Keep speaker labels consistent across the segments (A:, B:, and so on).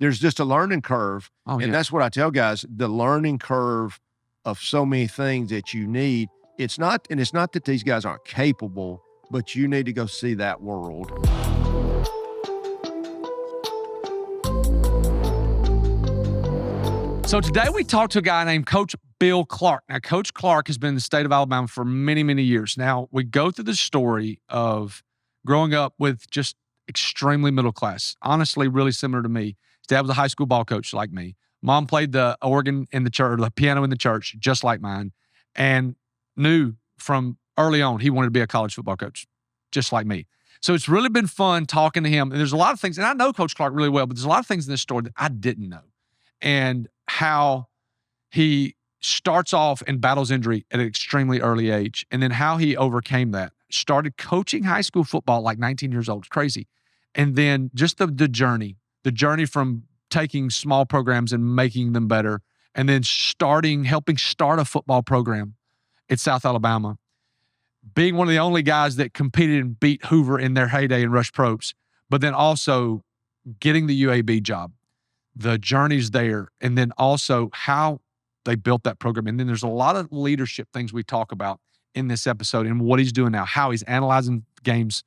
A: there's just a learning curve.
B: Oh,
A: and that's what I tell guys, the learning curve of so many things that you need. It's not that these guys aren't capable, but you need to go see that world.
B: So today we talked to a guy named Coach Bill Clark. Now, Coach Clark has been in the state of Alabama for many, many years. Now, we go through the story of growing up with just extremely middle class, honestly, really similar to me. His dad was a high school ball coach like me. Mom played the organ in the church, the piano in the church, just like mine, and knew from early on he wanted to be a college football coach, just like me. So it's really been fun talking to him. And there's a lot of things, and I know Coach Clark really well, but there's a lot of things in this story that I didn't know. And how he starts off and battles injury at an extremely early age, and then how he overcame that. Started coaching high school football like 19 years old. It's crazy. And then just the journey from taking small programs and making them better, and then helping start a football program at South Alabama, being one of the only guys that competed and beat Hoover in their heyday in Rush Probst, but then also getting the UAB job. The journeys there, and then also how they built that program. And then there's a lot of leadership things we talk about in this episode and what he's doing now, how he's analyzing games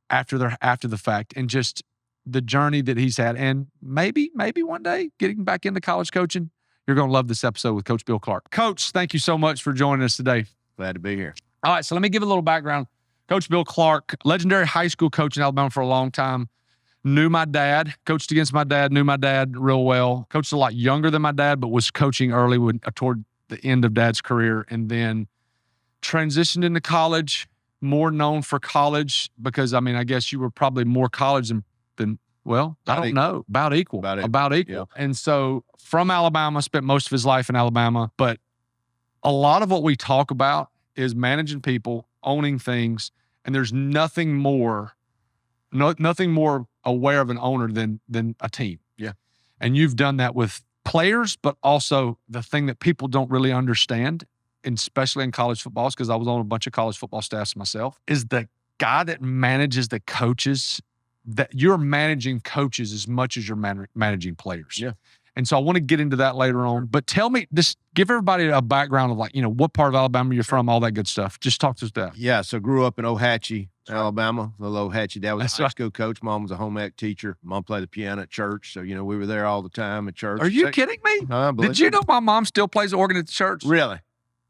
B: after the fact, and just the journey that he's had. And maybe one day getting back into college coaching. You're going to love this episode with Coach Bill Clark. Coach, thank you so much for joining us today.
A: Glad to be here.
B: All right, so let me give a little background. Coach Bill Clark, legendary high school coach in Alabama for a long time. Knew my dad, coached against my dad, knew my dad real well. Coached a lot younger than my dad, but was coaching early toward the end of dad's career, and then transitioned into college, more known for college because, I mean, I guess you were probably more college than well, I don't know, about equal. Yeah. And so from Alabama, spent most of his life in Alabama, but a lot of what we talk about is managing people, owning things, and there's nothing more aware of an owner than a team.
A: Yeah.
B: And you've done that with players, but also the thing that people don't really understand, and especially in college football, because I was on a bunch of college football staffs myself, is the guy that manages the coaches, that you're managing coaches as much as you're managing players.
A: Yeah.
B: And so I want to get into that later on, but tell me, just give everybody a background of what part of Alabama you're from, all that good stuff. Just talk to us that.
A: Yeah. So grew up in Ohatchee, Alabama, little Ohatchee. Dad was a high school coach. Mom was a home ec teacher. Mom played the piano at church. So, we were there all the time at church.
B: Are you kidding me? Did you know my mom still plays the organ at the church?
A: Really?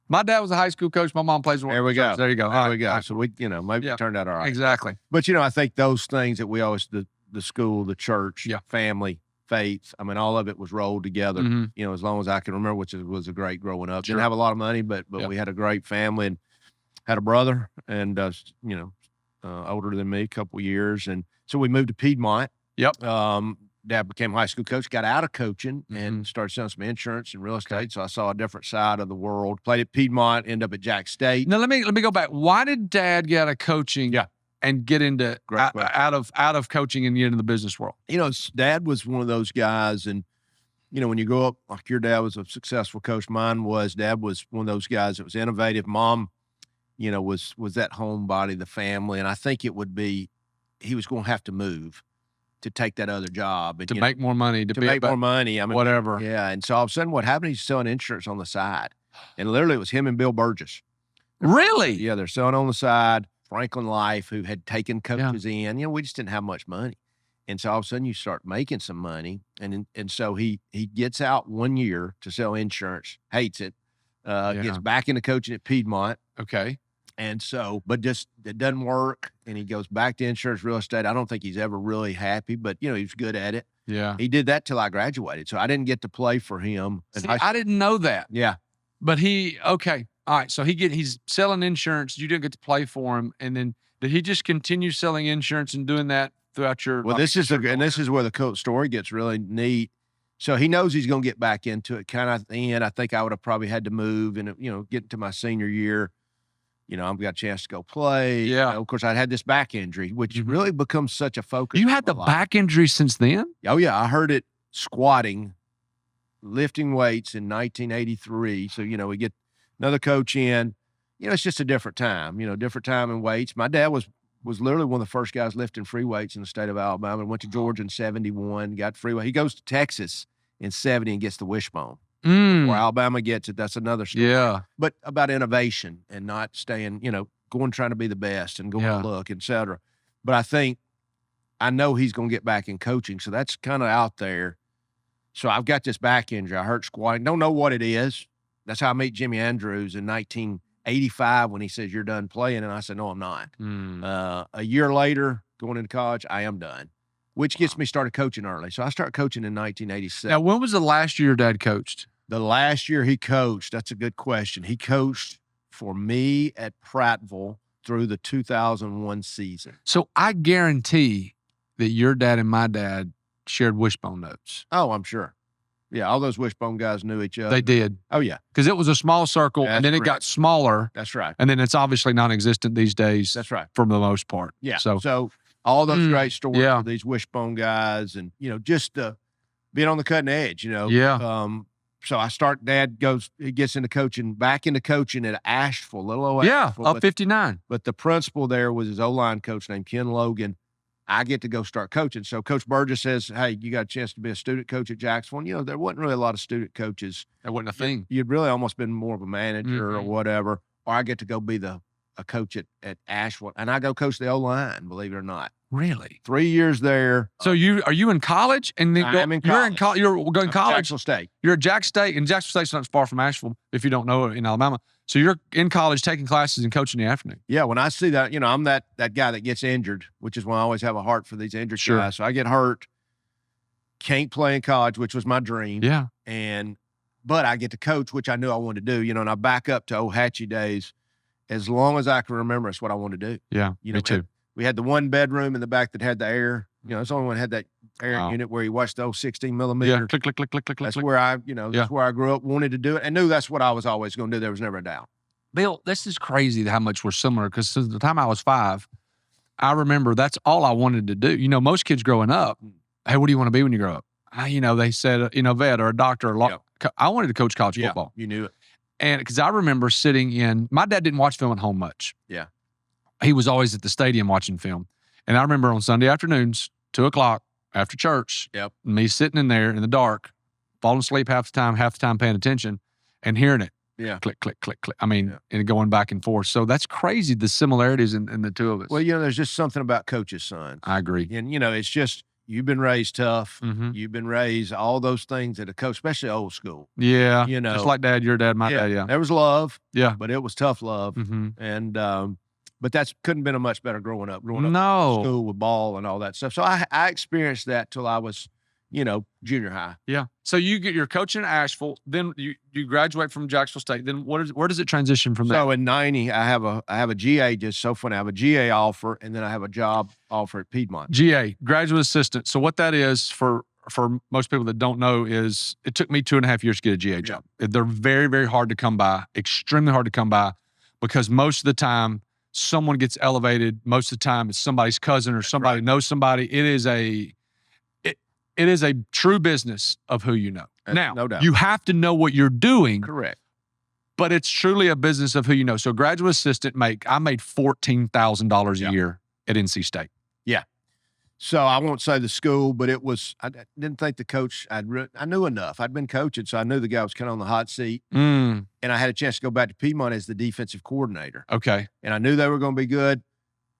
B: My dad was a high school coach. My mom plays the organ.
A: There we go.
B: There you go.
A: There we go. So we, maybe it turned out all right.
B: Exactly.
A: But, I think those things that we always, the school, the church, family, faith, I mean, all of it was rolled together, as long as I can remember, which was a great growing up.
B: Sure.
A: Didn't have a lot of money, but we had a great family and had a brother and, older than me, a couple of years. And so we moved to Piedmont.
B: Yep.
A: Dad became a high school coach, got out of coaching and started selling some insurance and real estate. Okay. So I saw a different side of the world. Played at Piedmont, ended up at Jack State.
B: Now let me go back. Why did Dad get out of coaching?
A: Yeah.
B: And get into out of coaching and get into the business world?
A: Dad was one of those guys, and when you grow up, like your dad was a successful coach, mine was. Dad was one of those guys that was innovative. Mom, was that homebody, the family, and I think it would be he was going to have to move to take that other job and
B: to make more money, to make
A: more money. I mean,
B: whatever.
A: Yeah, and so all of a sudden, what happened? He's selling insurance on the side, and literally it was him and Bill Burgess.
B: Really?
A: Yeah, they're selling on the side. Franklin Life, who had taken coaches in, we just didn't have much money. And so all of a sudden you start making some money. And so he gets out 1 year to sell insurance, hates it, gets back into coaching at Piedmont.
B: Okay.
A: And so, but just, it doesn't work. And he goes back to insurance, real estate. I don't think he's ever really happy, but he was good at it.
B: Yeah.
A: He did that till I graduated. So I didn't get to play for him.
B: See, I didn't know that.
A: Yeah.
B: But okay. All right, so he's selling insurance. You didn't get to play for him, and then did he just continue selling insurance and doing that throughout your?
A: Well, this is where the coach story gets really neat. So he knows he's going to get back into it. Kind of at the end, I think I would have probably had to move, and get into my senior year. I've got a chance to go play.
B: Yeah.
A: Of course, I'd had this back injury, which really becomes such a focus.
B: You had the back injury since then?
A: Oh yeah, I heard it squatting, lifting weights in 1983. So we get another coach in, it's just a different time, different time in weights. My dad was was literally one of the first guys lifting free weights in the state of Alabama. Went to Georgia in 71, got free weight. He goes to Texas in 70 and gets the wishbone. Where Alabama gets it, that's another story.
B: Yeah.
A: But about innovation and not staying, going trying to be the best and going to look, et cetera. But I know he's going to get back in coaching, so that's kind of out there. So I've got this back injury. I hurt squatting. Don't know what it is. That's how I meet Jimmy Andrews in 1985 when he says, "You're done playing." And I said, "No, I'm not." A year later, going into college, I am done, which gets me started coaching early. So I started coaching in 1987.
B: Now, when was the last year your dad coached?
A: The last year he coached, that's a good question. He coached for me at Prattville through the 2001 season.
B: So I guarantee that your dad and my dad shared wishbone notes.
A: Oh, I'm sure. Yeah, all those wishbone guys knew each other.
B: They did.
A: Oh, yeah.
B: Because it was a small circle, and then it got smaller.
A: That's right.
B: And then it's obviously non-existent these days.
A: That's right.
B: For the most part.
A: Yeah. So all those great stories of these wishbone guys and, just being on the cutting edge,
B: Yeah.
A: So Dad he gets back into coaching at Asheville, little old Asheville.
B: Up 59.
A: But the principal there was his O-line coach named Ken Logan. I get to go start coaching. So Coach Burgess says, "Hey, you got a chance to be a student coach at Jacksonville." And, there wasn't really a lot of student coaches.
B: That wasn't a thing.
A: You'd really almost been more of a manager or whatever. Or I get to go be a coach at Asheville. And I go coach the O-line, believe it or not.
B: Really?
A: 3 years there.
B: So are you in college? And then
A: I'm in college.
B: You're going to college?
A: Jacksonville State.
B: You're at Jack State, and Jacksonville State's not far from Asheville, if you don't know it, in Alabama. So you're in college taking classes and coaching in the afternoon.
A: Yeah, when I see that, I'm that guy that gets injured, which is why I always have a heart for these injured guys. So I get hurt, can't play in college, which was my dream.
B: Yeah.
A: But I get to coach, which I knew I wanted to do, and I back up to Ohatchee days. As long as I can remember, it's what I want to do.
B: Yeah, me too.
A: We had the one bedroom in the back that had the air. It's the only one that had that air unit where you watched the old 16 millimeter.
B: Yeah, click, click, click, click, click.
A: That's where that's where I grew up, wanted to do it, and knew that's what I was always going to do. There was never a doubt.
B: Bill, this is crazy how much we're similar, because since the time I was 5, I remember that's all I wanted to do. Most kids growing up, hey, what do you want to be when you grow up? They said, vet or a doctor or law. I wanted to coach college football.
A: You knew it.
B: And because I remember my dad didn't watch film at home much.
A: Yeah.
B: He was always at the stadium watching film. And I remember on Sunday afternoons, 2:00 after church, me sitting in there in the dark, falling asleep half the time paying attention and hearing it.
A: Yeah.
B: Click, click, click, click. And going back and forth. So that's crazy, the similarities in the two of us.
A: Well, there's just something about coaches' sons.
B: I agree.
A: And, it's just, you've been raised tough. You've been raised all those things that a coach, especially old school.
B: Yeah. Just like dad, your dad, my dad. Yeah.
A: There was love.
B: Yeah.
A: But it was tough love. And, but that's couldn't have been a much better growing up. Growing up in school with ball and all that stuff. So I experienced that till I was, junior high.
B: Yeah. So you get your coaching at Asheville, then you graduate from Jacksonville State. Then where does it transition from there?
A: So in 90, I have a GA, just so funny. I have a GA offer, and then I have a job offer at Piedmont.
B: GA, graduate assistant. So what that is for most people that don't know is it took me 2.5 years to get a GA job. They're very, very hard to come by, extremely hard to come by, because most of the time someone gets elevated. Most of the time it's somebody's cousin or somebody knows somebody. It is a true business of who you know. Now,
A: no doubt.
B: You have to know what you're doing.
A: Correct.
B: But it's truly a business of who you know. So graduate assistant I made $14,000 a year at NC State.
A: Yeah. So I won't say the school, but it was, I didn't think the coach, I knew enough. I'd been coaching, so I knew the guy was kind of on the hot seat. And I had a chance to go back to Piedmont as the defensive coordinator.
B: Okay.
A: And I knew they were going to be good.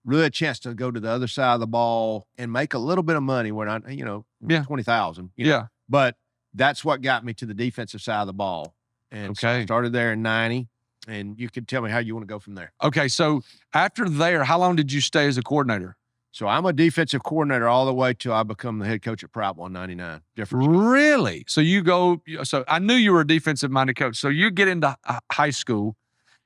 A: Really a chance to go to the other side of the ball and make a little bit of money when $20,000. But that's what got me to the defensive side of the ball. And so I started there in 90, and you can tell me how you want to go from there.
B: Okay. So after there, how long did you stay as a coordinator?
A: So I'm a defensive coordinator all the way till I become the head coach at Prattville in 99.
B: Really? So so I knew you were a defensive-minded coach. So you get into high school.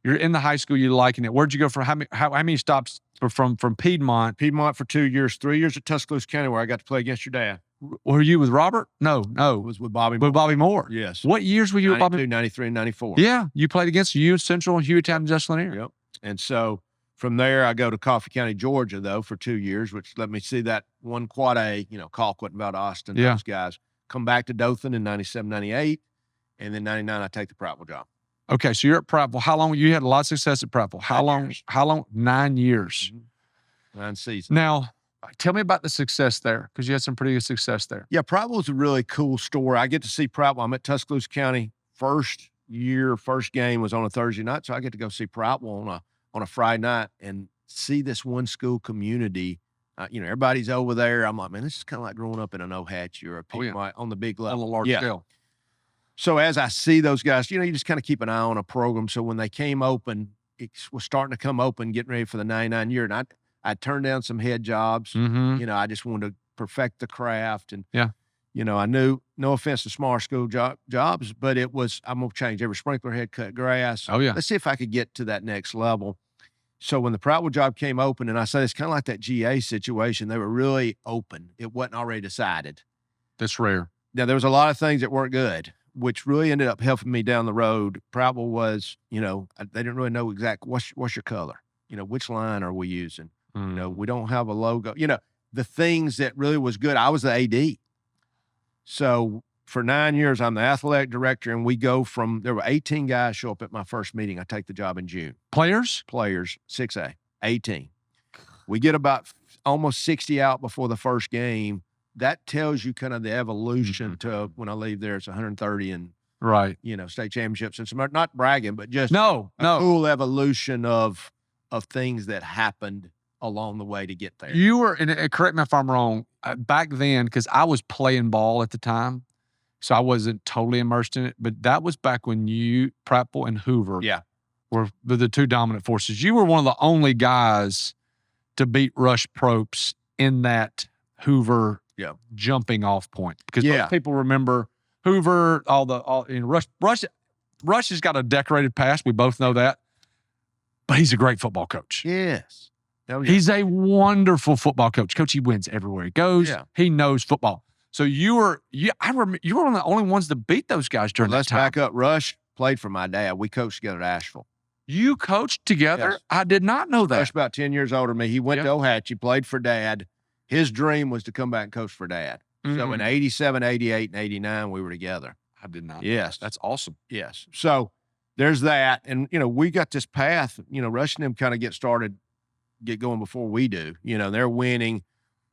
B: You're in the high school. You're liking it. Where'd you go for how many stops from Piedmont?
A: Piedmont for 2 years, 3 years at Tuscaloosa County, where I got to play against your dad.
B: Were you with Robert? No.
A: It was with Bobby Moore.
B: With Bobby Moore.
A: Yes.
B: What years were you with Bobby?
A: 93, and 94.
B: Yeah. You played against U Central, Hueytown, and Justin Lanier.
A: Yep. And so from there, I go to Coffee County, Georgia, though, for 2 years, which let me see that one quad A, Colquitt, Valdosta, those guys. Come back to Dothan in 97, 98. And then 99, I take the Prattville job.
B: Okay. So you're at Prattville. How long? You had a lot of success at Prattville. How long? 9 years.
A: 9 seasons.
B: Now, tell me about the success there, because you had some pretty good success there.
A: Yeah, Prattville was a really cool story. I get to see Prattville. I'm at Tuscaloosa County. First game was on a Thursday night, so I get to go see Prattville on a Friday night and see this one school community. Everybody's over there. I'm like, man, this is kind of like growing up in an Ohatchee or a Pequot on the big level.
B: On a large scale.
A: So as I see those guys, you just kind of keep an eye on a program. So when they came open, it was starting to come open, getting ready for the 99 year. And I turned down some head jobs.
B: Mm-hmm.
A: I just wanted to perfect the craft. And,
B: yeah.
A: I knew, no offense to smaller school jobs, but it was, I'm going to change every sprinkler head, cut grass.
B: Oh, yeah.
A: Let's see if I could get to that next level. So when the Prattville job came open, and I said, it's kind of like that GA situation, they were really open. It wasn't already decided.
B: That's rare.
A: Now, there was a lot of things that weren't good, which really ended up helping me down the road. Prattville was, they didn't really know exactly what's your color, which line are we using? We don't have a logo, the things that really was good. I was the AD. So for 9 years, I'm the athletic director, and we go from, there were 18 guys show up at my first meeting. I take the job in June.
B: Players,
A: 6A, 18. We get about almost 60 out before the first game. That tells you kind of the evolution to when I leave there, it's 130 and
B: right.
A: State championships and some, not bragging, but just
B: a
A: cool evolution of things that happened along the way to get there.
B: You were, and correct me if I'm wrong, back then, because I was playing ball at the time, so I wasn't totally immersed in it, but that was back when you, Prattville and Hoover were the two dominant forces. You were one of the only guys to beat Rush Propst in that Hoover jumping off point, because most people remember Hoover, Rush has got a decorated past. We both know that, but he's a great football coach.
A: Yes.
B: He's a wonderful football coach. Coach, he wins everywhere he goes. Yeah. He knows football. So I remember you were one of the only ones to beat those guys during that time.
A: Let's back up. Rush played for my dad. We coached together at Asheville.
B: You coached together? Yes. I did not know that.
A: Rush about 10 years older than me. He went to Ohatchee, played for Dad. His dream was to come back and coach for Dad. Mm-hmm. So in 87, 88, and 89, we were together.
B: I did not.
A: Yes.
B: That's awesome.
A: Yes. So there's that. And, we got this path, Rush and them kind of get going before we do. They're winning.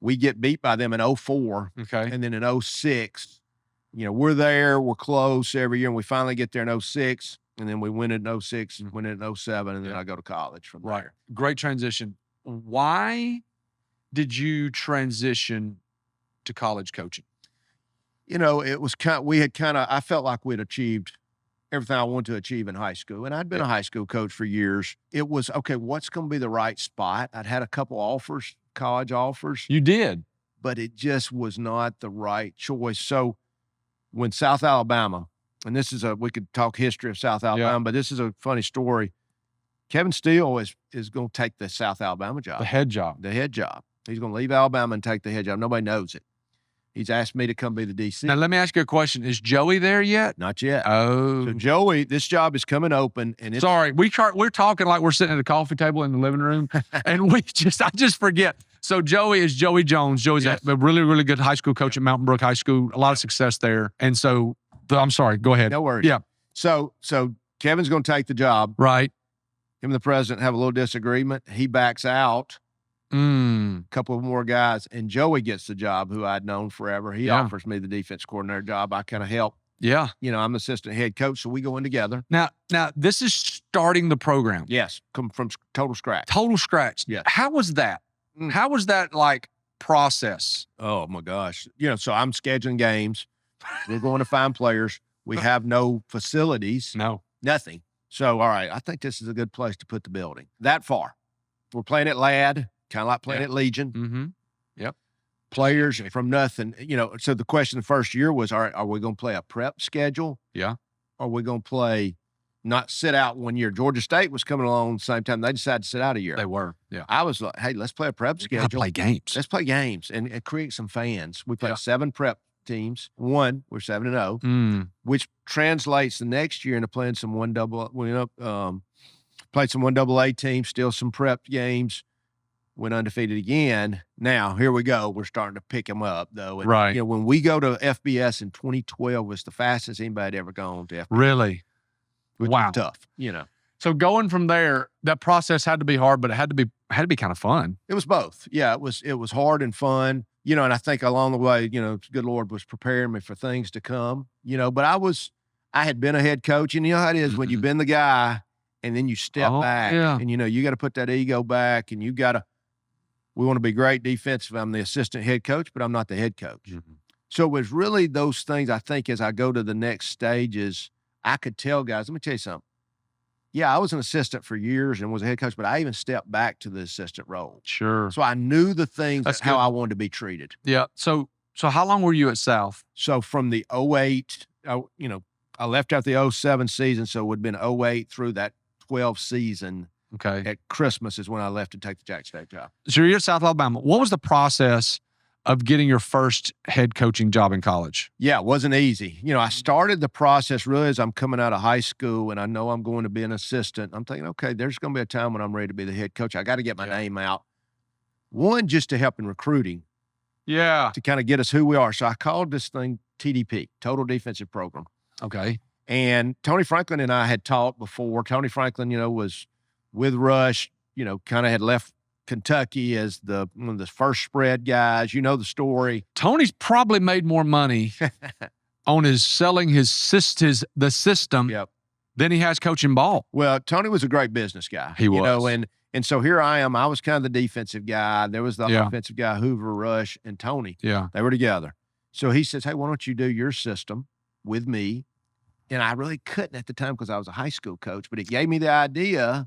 A: We get beat by them in 04.
B: Okay.
A: And then in 06, we're there, we're close every year, and we finally get there in 06, and then we win it in 06 and win it in 07, and then I go to college from there.
B: Great transition. Why did you transition to college coaching?
A: It was I felt like we'd achieved everything I wanted to achieve in high school. And I'd been a high school coach for years. It was, okay, what's going to be the right spot? I'd had a couple offers, college offers.
B: You did.
A: But it just was not the right choice. So when South Alabama, and we could talk history of South Alabama, but this is a funny story. Kevin Steele is going to take the South Alabama job.
B: The head job.
A: He's going to leave Alabama and take the head job. Nobody knows it. He's asked me to come be the DC.
B: Now, let me ask you a question. Is Joey there yet?
A: Not yet.
B: Oh.
A: So, Joey, this job is coming open. And
B: sorry, we're talking like we're sitting at a coffee table in the living room, and I just forget. So, Joey is Joey Jones. Joey's a really, really good high school coach at Mountain Brook High School. A lot of success there. And so, I'm sorry. Go ahead.
A: No worries.
B: Yeah.
A: So Kevin's going to take the job.
B: Right.
A: Him and the president have a little disagreement. He backs out. A couple of more guys, and Joey gets the job, who I'd known forever. He offers me the defense coordinator job. I kind of help.
B: Yeah.
A: I'm the assistant head coach, so we go in together.
B: Now this is starting the program.
A: Yes. Come from total scratch.
B: Total scratch.
A: Yeah.
B: How was that? How was that process?
A: Oh my gosh. So I'm scheduling games. We're going to find players. We have no facilities.
B: No.
A: Nothing. So, all right, I think this is a good place to put the building. That far. We're playing at Ladd. Kind of like playing at Legion.
B: Mm-hmm. Yep.
A: Players from nothing. So the question the first year was, all right, are we going to play a prep schedule?
B: Yeah.
A: Or are we going to play, not sit out 1 year? Georgia State was coming along at the same time. They decided to sit out a year.
B: They were. Yeah.
A: I was like, hey, let's play a prep schedule.
B: Play games.
A: Let's play games and create some fans. We played 7 prep teams. We're 7-0, which translates the next year into playing some played some 1AA teams, still some prep games. Went undefeated again. Now, here we go. We're starting to pick them up, though. And,
B: right.
A: When we go to FBS in 2012, was the fastest anybody had ever gone to FBS.
B: Really?
A: Which
B: wow.
A: was tough,
B: So going from there, that process had to be hard, but it had to be kind of fun.
A: It was both. Yeah, it was hard and fun, and I think along the way, the good Lord was preparing me for things to come, but I had been a head coach, and you know how it is when you've been the guy and then you step back and you got to put that ego back and we want to be great defensive. I'm the assistant head coach, but I'm not the head coach.
B: Mm-hmm.
A: So it was really those things. I think as I go to the next stages, I could tell guys, let me tell you something. Yeah, I was an assistant for years and was a head coach, but I even stepped back to the assistant role.
B: Sure.
A: So I knew the things how I wanted to be treated.
B: Yeah. So how long were you at South?
A: So from the 08, I left after the 07 season, so it would have been 08 through that 12 season.
B: Okay.
A: At Christmas is when I left to take the Jack State job.
B: So you're at South Alabama. What was the process of getting your first head coaching job in college?
A: Yeah, it wasn't easy. I started the process really as I'm coming out of high school and I know I'm going to be an assistant. I'm thinking, okay, there's going to be a time when I'm ready to be the head coach. I got to get my name out. One, just to help in recruiting.
B: Yeah.
A: To kind of get us who we are. So I called this thing TDP, Total Defensive Program.
B: Okay.
A: And Tony Franklin and I had talked before. Tony Franklin, was with Rush, kind of had left Kentucky as one of the first spread guys. You know the story.
B: Tony's probably made more money on his selling the system than he has coaching ball.
A: Well, Tony was a great business guy.
B: He was.
A: And so here I am. I was kind of the defensive guy. There was the offensive guy, Hoover, Rush, and Tony.
B: Yeah.
A: They were together. So he says, hey, why don't you do your system with me? And I really couldn't at the time because I was a high school coach, but it gave me the idea.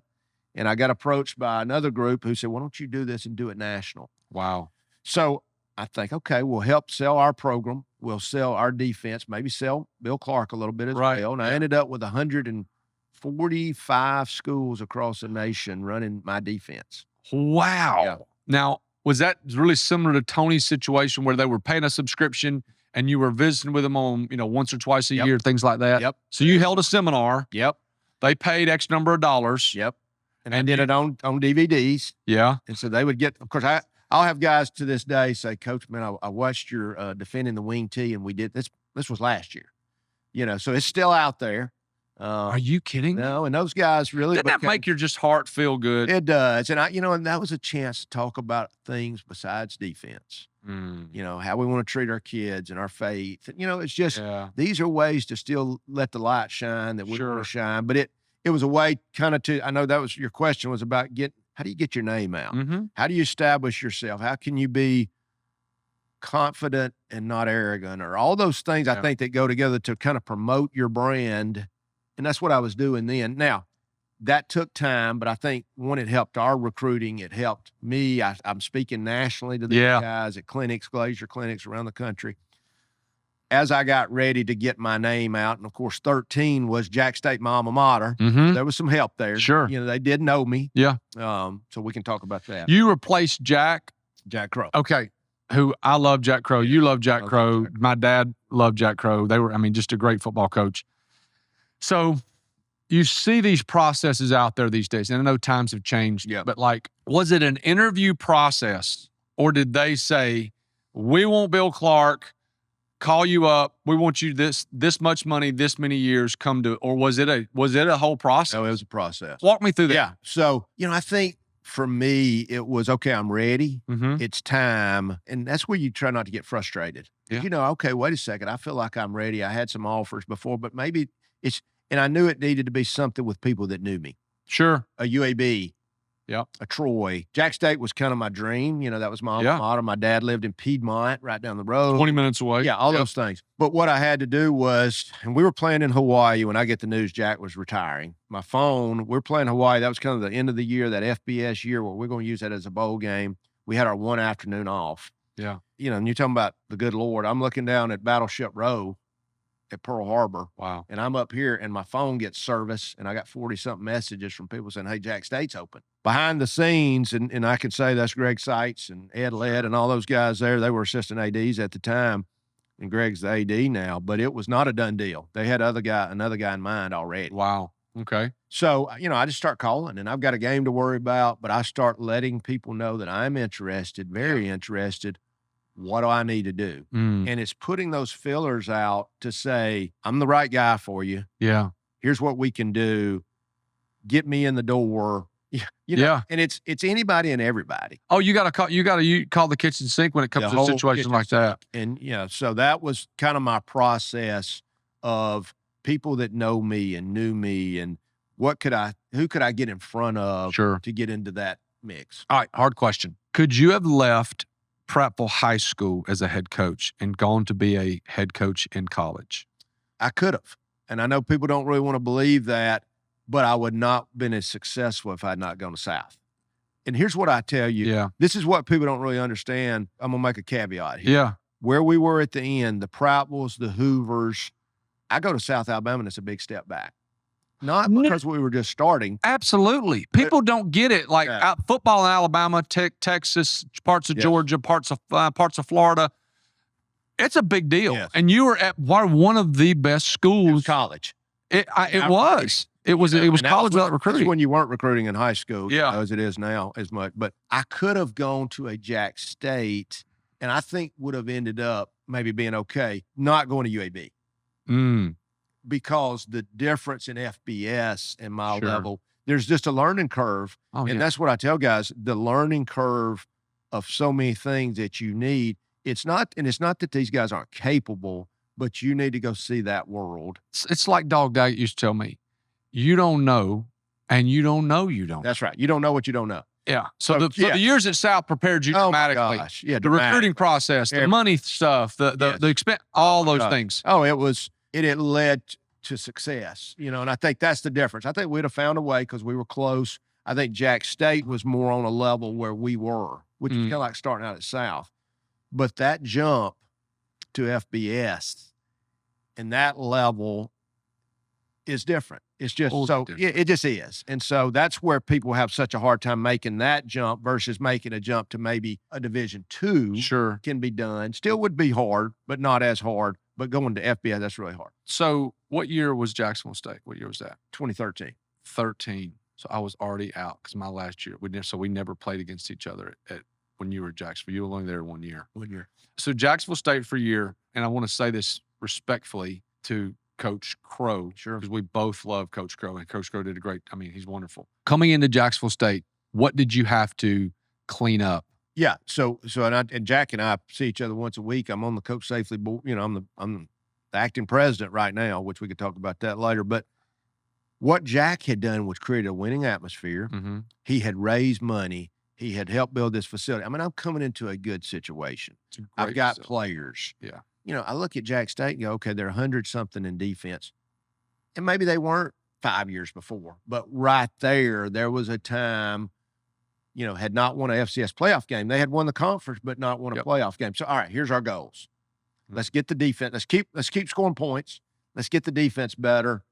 A: And I got approached by another group who said, why don't you do this and do it national?
B: Wow.
A: So I think, okay, we'll help sell our program. We'll sell our defense, maybe sell Bill Clark a little bit as well. And I ended up with 145 schools across the nation running my defense.
B: Wow. Yeah. Now, was that really similar to Tony's situation where they were paying a subscription and you were visiting with them on, once or twice a year, things like that?
A: Yep.
B: So you held a seminar.
A: Yep.
B: They paid X number of dollars.
A: Yep. And I did it on DVDs.
B: Yeah.
A: And so they would get, of course, I'll have guys to this day say, Coach, man, I watched your defending the wing tee and we did this. This was last year, so it's still out there.
B: Are you kidding?
A: No. And those guys really.
B: Doesn't that make your just heart feel good?
A: It does. And and that was a chance to talk about things besides defense. How we want to treat our kids and our faith. It's just, these are ways to still let the light shine that we want to shine. But it was a way kind of I know that was your question was about how do you get your name out?
B: Mm-hmm.
A: How do you establish yourself? How can you be confident and not arrogant, or all those things I think that go together to kind of promote your brand. And that's what I was doing then. Now, that took time, but I think one, it helped our recruiting. It helped me. I'm speaking nationally to these guys at clinics, Glacier clinics around the country. As I got ready to get my name out, and of course, 13 was Jack State, my alma mater.
B: Mm-hmm.
A: There was some help there.
B: Sure.
A: They did know me.
B: Yeah.
A: So we can talk about that.
B: You replaced Jack
A: Crow.
B: Okay. Who I love Jack Crow. You love Jack Crow. My dad loved Jack Crow. They were, just a great football coach. So you see these processes out there these days, and I know times have changed, but was it an interview process, or did they say, we want Bill Clark, call you up, we want you this much money, this many years, come to, or was it a whole process?
A: No, it was a process.
B: Walk me through that.
A: Yeah. So, I think for me, it was, okay, I'm ready.
B: Mm-hmm.
A: It's time. And that's where you try not to get frustrated.
B: Yeah.
A: Okay, wait a second. I feel like I'm ready. I had some offers before, but maybe and I knew it needed to be something with people that knew me.
B: Sure.
A: A UAB.
B: Yeah.
A: A Troy. Jack State was kind of my dream. That was my alma mater. My dad lived in Piedmont, right down the road.
B: 20 minutes away.
A: Yeah, all those things. But what I had to do was, and we were playing in Hawaii when I get the news Jack was retiring. My phone, we're playing Hawaii. That was kind of the end of the year, that FBS year, where we're going to use that as a bowl game. We had our one afternoon off.
B: Yeah.
A: And you're talking about the good Lord. I'm looking down at Battleship Row at Pearl Harbor.
B: Wow.
A: And I'm up here and my phone gets service and I got 40-something messages from people saying, hey, Jack State's open. Behind the scenes, and I can say that's Greg Seitz and Ed Led and all those guys there. They were assistant ADs at the time, and Greg's the AD now, but it was not a done deal. They had another guy in mind already.
B: Wow. Okay.
A: So, I just start calling, and I've got a game to worry about, but I start letting people know that I'm interested, very interested. What do I need to do? And it's putting those fillers out to say, I'm the right guy for you.
B: Yeah.
A: Here's what we can do. get me in the door. You know,
B: Yeah.
A: and it's anybody and everybody.
B: Oh, you got to call the kitchen sink when it comes
A: The
B: to a
A: whole
B: situation
A: kitchen
B: like that.
A: And so that was kind of my process of people that know me and knew me, and who could I get in front of
B: Sure.
A: to get into that mix.
B: All right, hard question. Could you have left Prattville High School as a head coach and gone to be a head coach in college?
A: I could have. And I know people don't really want to believe that, but I would not have been as successful if I had not gone to South. And here's what I tell you.
B: Yeah.
A: This is what people don't really understand. I'm going to make a caveat here.
B: Yeah.
A: Where we were at the end, the Prattvilles, the Hoovers, I go to South Alabama and it's a big step back. Not because we were just starting.
B: Absolutely. People don't get it. Like football in Alabama, Texas, parts of Georgia, parts of Florida. It's a big deal.
A: Yes.
B: And you were at one of the best schools.
A: It was college.
B: It was. It was college without recruiting.
A: That's when you weren't recruiting in high school,
B: yeah,
A: as it is now as much. But I could have gone to a Jack State, and I think would have ended up maybe being okay, not going to UAB. Because the difference in FBS and my level, there's just a learning curve. And that's what I tell guys, the learning curve of so many things that you need. It's not that these guys aren't capable, but you need to go see that world.
B: It's like Dog Daggett used to tell me, you don't know, and you don't know you don't.
A: That's right. You don't know what you don't know.
B: Yeah. So the years at South prepared you dramatically.
A: Oh my gosh. Yeah,
B: the recruiting process, the money stuff, the expense, all those things.
A: Oh, it led to success, and I think that's the difference. I think we'd have found a way because we were close. I think Jack State was more on a level where we were, which is kind of like starting out at South. But that jump to FBS and that level is different. It's just it just is. And so that's where people have such a hard time making that jump versus making a jump to maybe a Division II.
B: Sure.
A: Can be done. Still would be hard, but not as hard. But going to FBS, that's really hard.
B: So what year was Jacksonville State? What year was that?
A: 2013.
B: 13. So I was already out because my last year, we never played against each other when you were at Jacksonville. You were only there 1 year.
A: 1 year.
B: So Jacksonville State for a year, and I want to say this respectfully to Coach Crow, because we both love Coach Crow, and Coach Crow did he's wonderful. Coming into Jacksonville State, what did you have to clean up?
A: Yeah, so and Jack and I see each other once a week. I'm on the Coach Safely board. I'm the acting president right now, which we could talk about that later. But what Jack had done was create a winning atmosphere.
B: Mm-hmm.
A: He had raised money. He had helped build this facility. I'm coming into a good situation. I've got players.
B: Yeah.
A: I look at Jack State and go, okay, they're 100-something in defense. And maybe they weren't 5 years before. But right there was a time, had not won a FCS playoff game. They had won the conference, but not won a playoff game. So, all right, here's our goals. Let's get the defense. Let's keep scoring points. Let's get the defense better.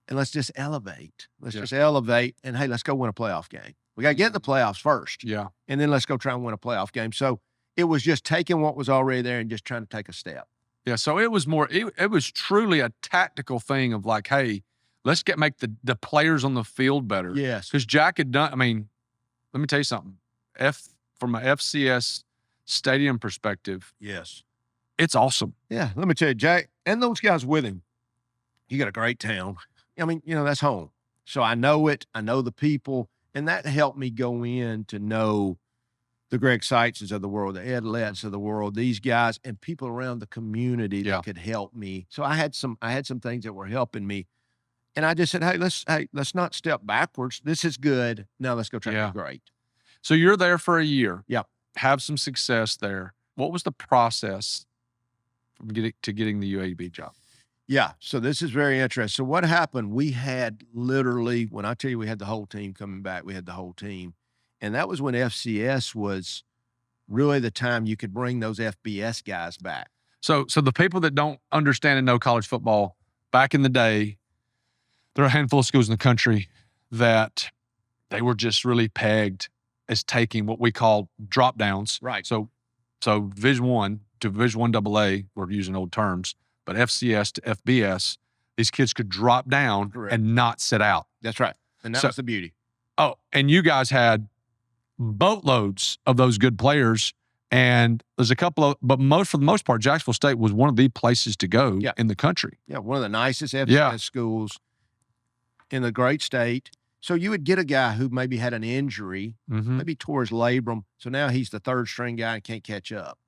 A: And let's just elevate. Let's just elevate. And, hey, let's go win a playoff game. We got to get in the playoffs first.
B: Yeah.
A: And then let's go try and win a playoff game. So it was just taking what was already there and just trying to take a step.
B: Yeah. So it was it was truly a tactical thing of like, hey, let's make the players on the field better.
A: Yes.
B: Because Jack had done, let me tell you something. From an FCS stadium perspective.
A: Yes.
B: It's awesome.
A: Yeah. Let me tell you, Jack and those guys with him, you got a great town. That's home. So I know it. I know the people. And that helped me go in to know the Greg Seitzes of the world, the Ed Letts of the world, these guys and people around the community that could help me. So I had some things that were helping me. And I just said, hey, let's not step backwards. This is good. Now let's go try to be great.
B: So you're there for a year.
A: Yeah.
B: Have some success there. What was the process from getting the UAB job?
A: Yeah. So this is very interesting. So what happened, we had literally, when I tell you we had the whole team coming back, we had the whole team. And that was when FCS was really the time you could bring those FBS guys back.
B: So the people that don't understand and know college football, back in the day, there are a handful of schools in the country that they were just really pegged as taking what we call drop downs.
A: Right.
B: So Division I to Division I AA, we're using old terms, but FCS to FBS, these kids could drop down and not sit out.
A: That's right. And that was the beauty.
B: Oh, and you guys had boatloads of those good players. And there's a couple of, but for the most part, Jacksonville State was one of the places to go in the country.
A: Yeah, one of the nicest FCS schools. in a great state. So you would get a guy who maybe had an injury, maybe tore his labrum. So now he's the third string guy and can't catch up.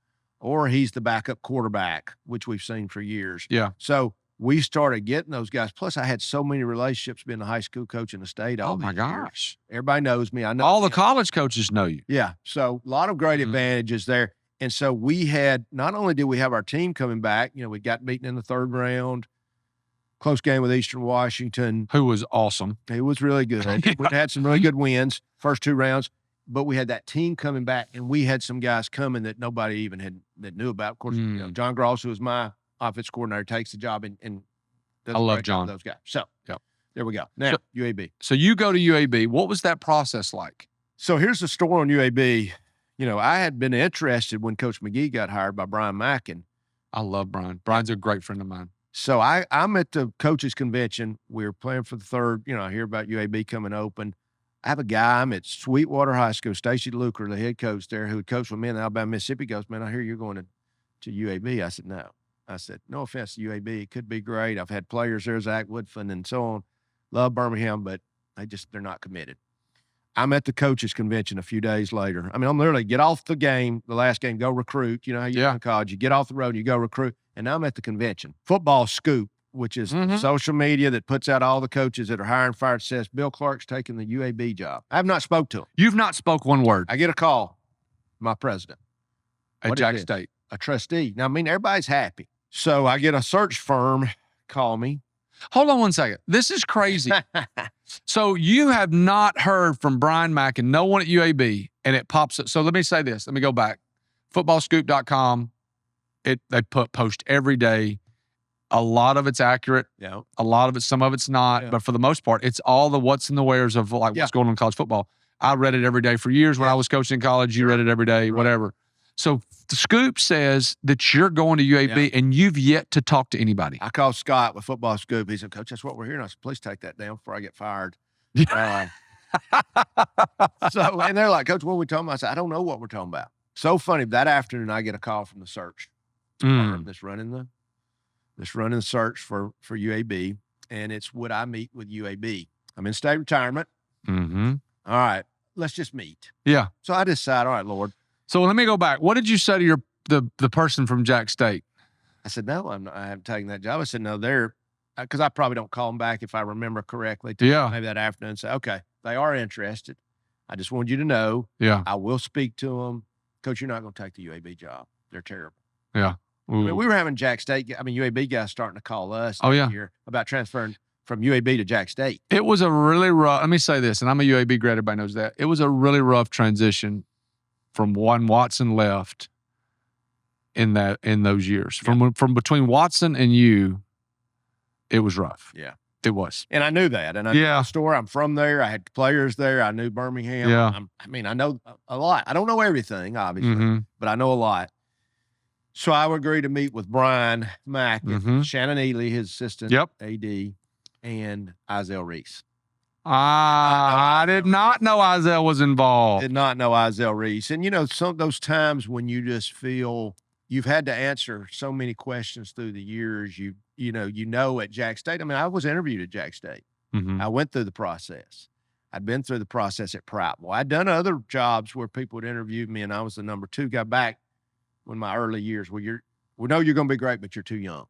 A: Or he's the backup quarterback, which we've seen for years.
B: Yeah.
A: So we started getting those guys. Plus, I had so many relationships being a high school coach in the state.
B: Oh, my gosh.
A: Everybody knows me. I know
B: all the college coaches know you.
A: Yeah. So a lot of great advantages there. And so we had, not only did we have our team coming back, we got beaten in the third round, close game with Eastern Washington.
B: Who was awesome.
A: He was really good. We had some really good wins, first two rounds. But we had that team coming back, and we had some guys coming that nobody even that knew about. Of course, John Gross, who was my offense coordinator, takes the job and does
B: I love John.
A: those guys. So there we go. Now, UAB.
B: So you go to UAB. What was that process like?
A: So here's the story on UAB. I had been interested when Coach McGee got hired by Brian Mackin.
B: I love Brian. Brian's a great friend of mine.
A: So I'm at the coaches convention. We're playing for the third. I hear about UAB coming open. I have a guy, I'm at Sweetwater High School, Stacy Luker, the head coach there, who coached with me in Alabama, Mississippi, goes, man, I hear you're going to UAB. I said, no. I said, no offense to UAB. It could be great. I've had players there, Zach Woodfin and so on. Love Birmingham, but they're not committed. I'm at the coaches convention a few days later. I mean, I'm literally get off the game, the last game, go recruit. You know how you do in college. You get off the road and you go recruit. And now I'm at the convention. Football Scoop, which is social media that puts out all the coaches that are hiring, fired, says Bill Clark's taking the UAB job. I have not spoke to him.
B: You've not spoke one word.
A: I get a call, my president.
B: At Jack State.
A: A trustee. Now, I mean, everybody's happy. So I get a search firm call me.
B: Hold on one second. This is crazy. So you have not heard from Brian Mack and no one at UAB, and it pops up. So let me say this. Let me go back. Footballscoop.com. They post every day. A lot of it's accurate.
A: Yeah.
B: A lot of it, some of it's not. Yeah. But for the most part, it's all the what's in the wheres of like what's going on in college football. I read it every day for years when I was coaching in college. You read it every day, whatever. So the Scoop says that you're going to UAB and you've yet to talk to anybody.
A: I called Scott with Football Scoop. He said, Coach, that's what we're hearing. I said, please take that down before I get fired. And they're like, Coach, what are we talking about? I said, I don't know what we're talking about. So funny. That afternoon, I get a call from the search. That's running the search for UAB. And it's would I meet with UAB? I'm in state retirement. All right, let's just meet.
B: Yeah.
A: So I decide, all right, Lord.
B: So let me go back. What did you say to the person from Jack State?
A: I said, no, I haven't taken that job. I said, no, because I probably don't call them back if I remember correctly. Maybe that afternoon and say, okay, they are interested. I just want you to know. Yeah. I will speak to them. Coach, you're not going to take the UAB job. They're terrible.
B: Yeah.
A: I mean, we were having UAB guys starting to call us year about transferring from UAB to Jack State.
B: It was a really rough, let me say this, and I'm a UAB grad, everybody knows that. It was a really rough transition from when Watson left in those years. From between Watson and you, it was rough.
A: Yeah.
B: It was.
A: And I knew that. And I knew the store. I'm from there. I had players there. I knew Birmingham.
B: Yeah.
A: I know a lot. I don't know everything, obviously, but I know a lot. So I would agree to meet with Brian Mack, Shannon Ely, his assistant AD, and Izell Reese.
B: I did not know Izell was involved.
A: Did not know Izell Reese. And, some of those times when you just feel you've had to answer so many questions through the years, at Jack State. I mean, I was interviewed at Jack State. I went through the process. I'd been through the process at Prattville. I'd done other jobs where people would interview me, and I was the number 2 guy back in my early years. We know you're going to be great, but you're too young.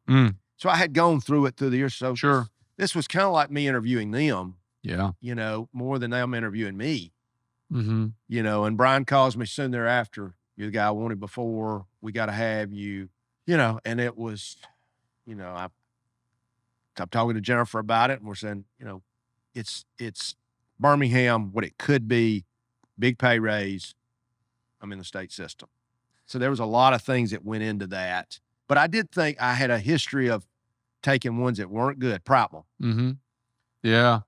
A: So I had gone through it through the years. So this was kind of like me interviewing them.
B: Yeah.
A: More than them interviewing me. And Brian calls me soon thereafter. You're the guy I wanted before. We got to have you, and it was, I'm talking to Jennifer about it, and we're saying, it's Birmingham, what it could be, big pay raise. I'm in the state system. So there was a lot of things that went into that. But I did think I had a history of taking ones that weren't good. Prattville.
B: Yeah.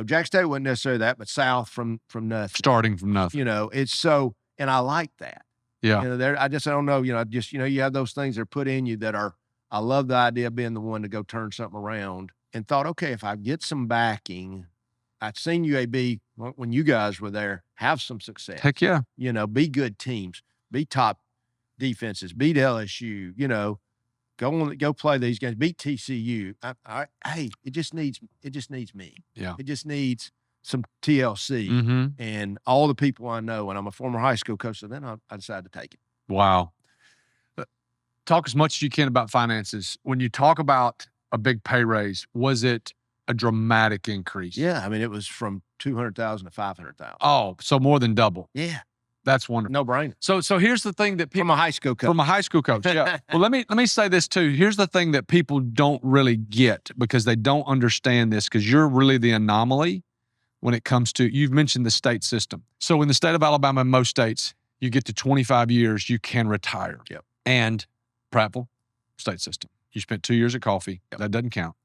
A: Jack State wasn't necessarily that, but South from nothing.
B: Starting from nothing.
A: It's so, and I like that.
B: Yeah.
A: I don't know, you have those things that are put in you that are, I love the idea of being the one to go turn something around, and thought, okay, if I get some backing, I'd seen UAB when you guys were there, have some success.
B: Heck yeah.
A: Be good teams, be top defenses, beat LSU, Go play these games. Beat TCU. Hey, it just needs me.
B: Yeah.
A: It just needs some TLC
B: Mm-hmm.
A: and all the people I know. And I'm a former high school coach, so then I decided to take it.
B: Wow. Talk as much as you can about finances. When you talk about a big pay raise, was it a dramatic increase?
A: Yeah, I mean, it was from 200,000 to 500,000.
B: Oh, so more than double.
A: Yeah,
B: That's wonderful.
A: no brainer.
B: So here's the thing that people
A: From a high school coach.
B: From a high school coach, yeah. Well, let me say this too. Here's the thing that people don't really get because they don't understand this because you're really the anomaly when it comes to, you've mentioned the state system. So in the state of Alabama, in most states, you get to 25 years, you can retire.
A: Yep.
B: And Prattville, state system. You spent 2 years at Coffee. Yep. That doesn't count.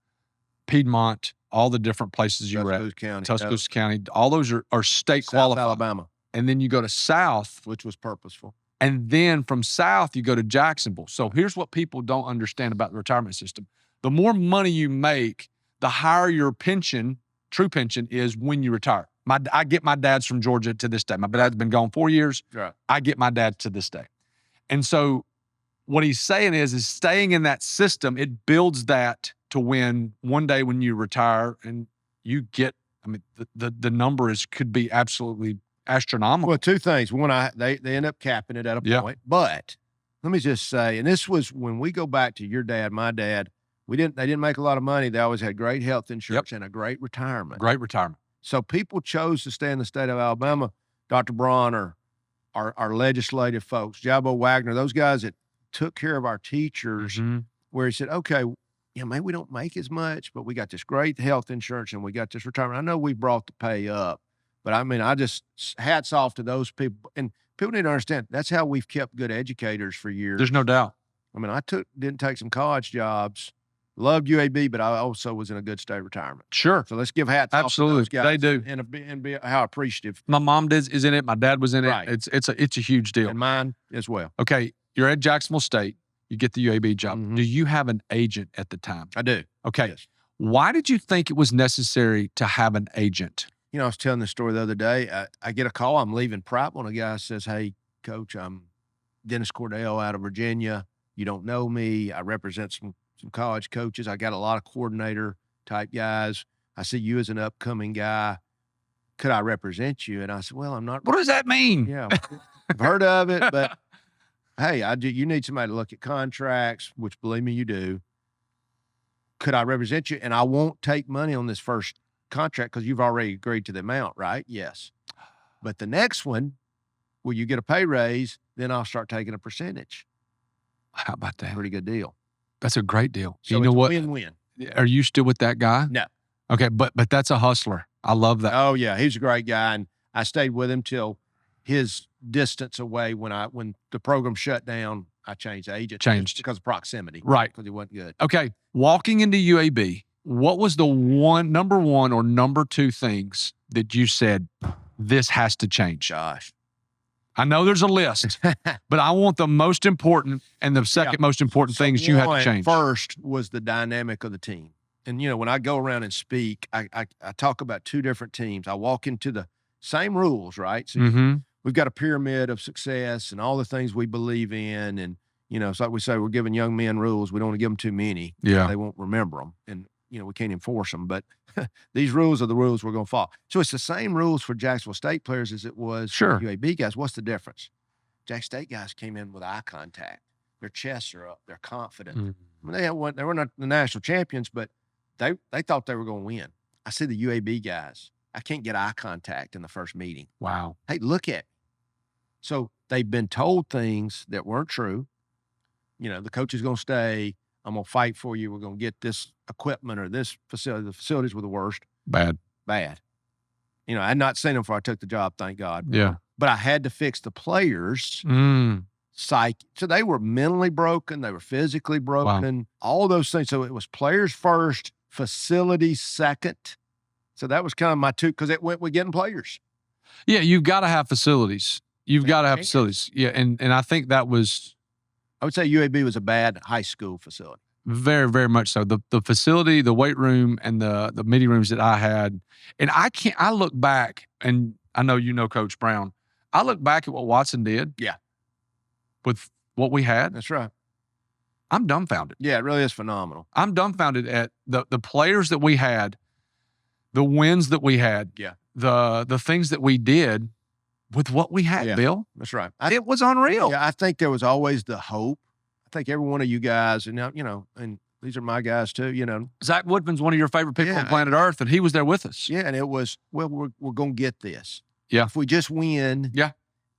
B: Piedmont, all the different places you were at. Tuscaloosa County. All those are state qualified.
A: South Alabama.
B: And then you go to South.
A: Which was purposeful.
B: And then from South, you go to Jacksonville. So here's what people don't understand about the retirement system. The more money you make, the higher your pension, true pension, is when you retire. I get my dad's from Georgia to this day. My dad's been gone 4 years.
A: Right.
B: I get my dad to this day. And so what he's saying is staying in that system, it builds that to when one day when you retire and you get, I mean, the number could be absolutely astronomical.
A: Well, two things. One, they end up capping it at a point. But let me just say, and this was when we go back to your dad, my dad, they didn't make a lot of money. They always had great health insurance and a great retirement.
B: Great retirement.
A: So people chose to stay in the state of Alabama. Dr. Braun, our legislative folks, Jabbo Wagner, those guys that took care of our teachers, where he said, okay, maybe we don't make as much, but we got this great health insurance and we got this retirement. I know we brought the pay up, but I mean, I just hats off to those people. And people need to understand that's how we've kept good educators for years.
B: There's no doubt.
A: I mean, didn't take some college jobs, loved UAB, but I also was in a good state retirement.
B: Sure.
A: So let's give hats off to those guys.
B: They do.
A: And be how appreciative.
B: My mom is in it. My dad was in it.
A: Right.
B: It's a huge deal.
A: And mine as well.
B: Okay. You're at Jacksonville State. You get the UAB job. Do you have an agent at the time?
A: I do.
B: Okay.
A: Yes.
B: Why did you think it was necessary to have an agent?
A: I was telling the story the other day. I get a call. I'm leaving Prattville, and a guy says, hey, Coach, I'm Dennis Cordell out of Virginia. You don't know me. I represent some college coaches. I got a lot of coordinator type guys. I see you as an upcoming guy. Could I represent you? And I said, well, I'm not.
B: What does that mean?
A: Yeah, I've heard of it, but hey, you need somebody to look at contracts, which believe me, you do. Could I represent you? And I won't take money on this first contract because you've already agreed to the amount, right? Yes. But the next one, where you get a pay raise, then I'll start taking a percentage.
B: How about that?
A: Pretty good deal.
B: That's a great deal.
A: So
B: you know what?
A: Win-win.
B: Are you still with that guy?
A: No.
B: Okay, but that's a hustler. I love that.
A: Oh yeah, he's a great guy, and I stayed with him till his distance away. When the program shut down, I changed agents.
B: Changed
A: because of proximity,
B: right?
A: Because he wasn't good.
B: Okay, walking into UAB, what was the number one or number two things that you said this has to change?
A: Gosh,
B: I know there's a list, but I want the most important and the second most important things you had to change.
A: First was the dynamic of the team. And, when I go around and speak, I talk about two different teams. I walk into the same rules, right? So we've got a pyramid of success and all the things we believe in. And, it's like we say, we're giving young men rules. We don't want to give them too many.
B: Yeah.
A: They won't remember them. And, we can't enforce them. But these rules are the rules we're going to follow. So it's the same rules for Jacksonville State players as it was for UAB guys. What's the difference? Jack State guys came in with eye contact. Their chests are up. They're confident. I mean, they were not the national champions, but they thought they were going to win. I see the UAB guys. I can't get eye contact in the first meeting.
B: Wow.
A: Hey, look at me. So they've been told things that weren't true. The coach is going to stay. I'm going to fight for you. We're going to get this equipment or this facility. The facilities were the worst.
B: Bad.
A: I had not seen them before I took the job, thank God.
B: Yeah.
A: But I had to fix the players' psyche. So they were mentally broken. They were physically broken. Wow. All those things. So it was players first, facilities second. So that was kind of my two, because it went with getting players.
B: Yeah, you've got to have facilities. You've got to have facilities. Yeah, and I think that was...
A: I would say UAB was a bad high school facility.
B: Very, very much so. The facility, the weight room, and the meeting rooms that I had. And I look back, and I know Coach Brown. I look back at what Watson did.
A: Yeah.
B: With what we had.
A: That's right.
B: I'm dumbfounded.
A: Yeah, it really is phenomenal.
B: I'm dumbfounded at the players that we had, the wins that we had,
A: Yeah.
B: the things that we did with what we had,
A: Yeah.
B: Bill.
A: That's right.
B: It was unreal.
A: Yeah, I think there was always the hope. I think every one of you guys, and now, and these are my guys too,
B: Zach Woodman's one of your favorite people
A: Yeah,
B: on planet Earth, and he was there with us.
A: Yeah, and it was, well, we're going to get this.
B: Yeah.
A: If we just win,
B: Yeah.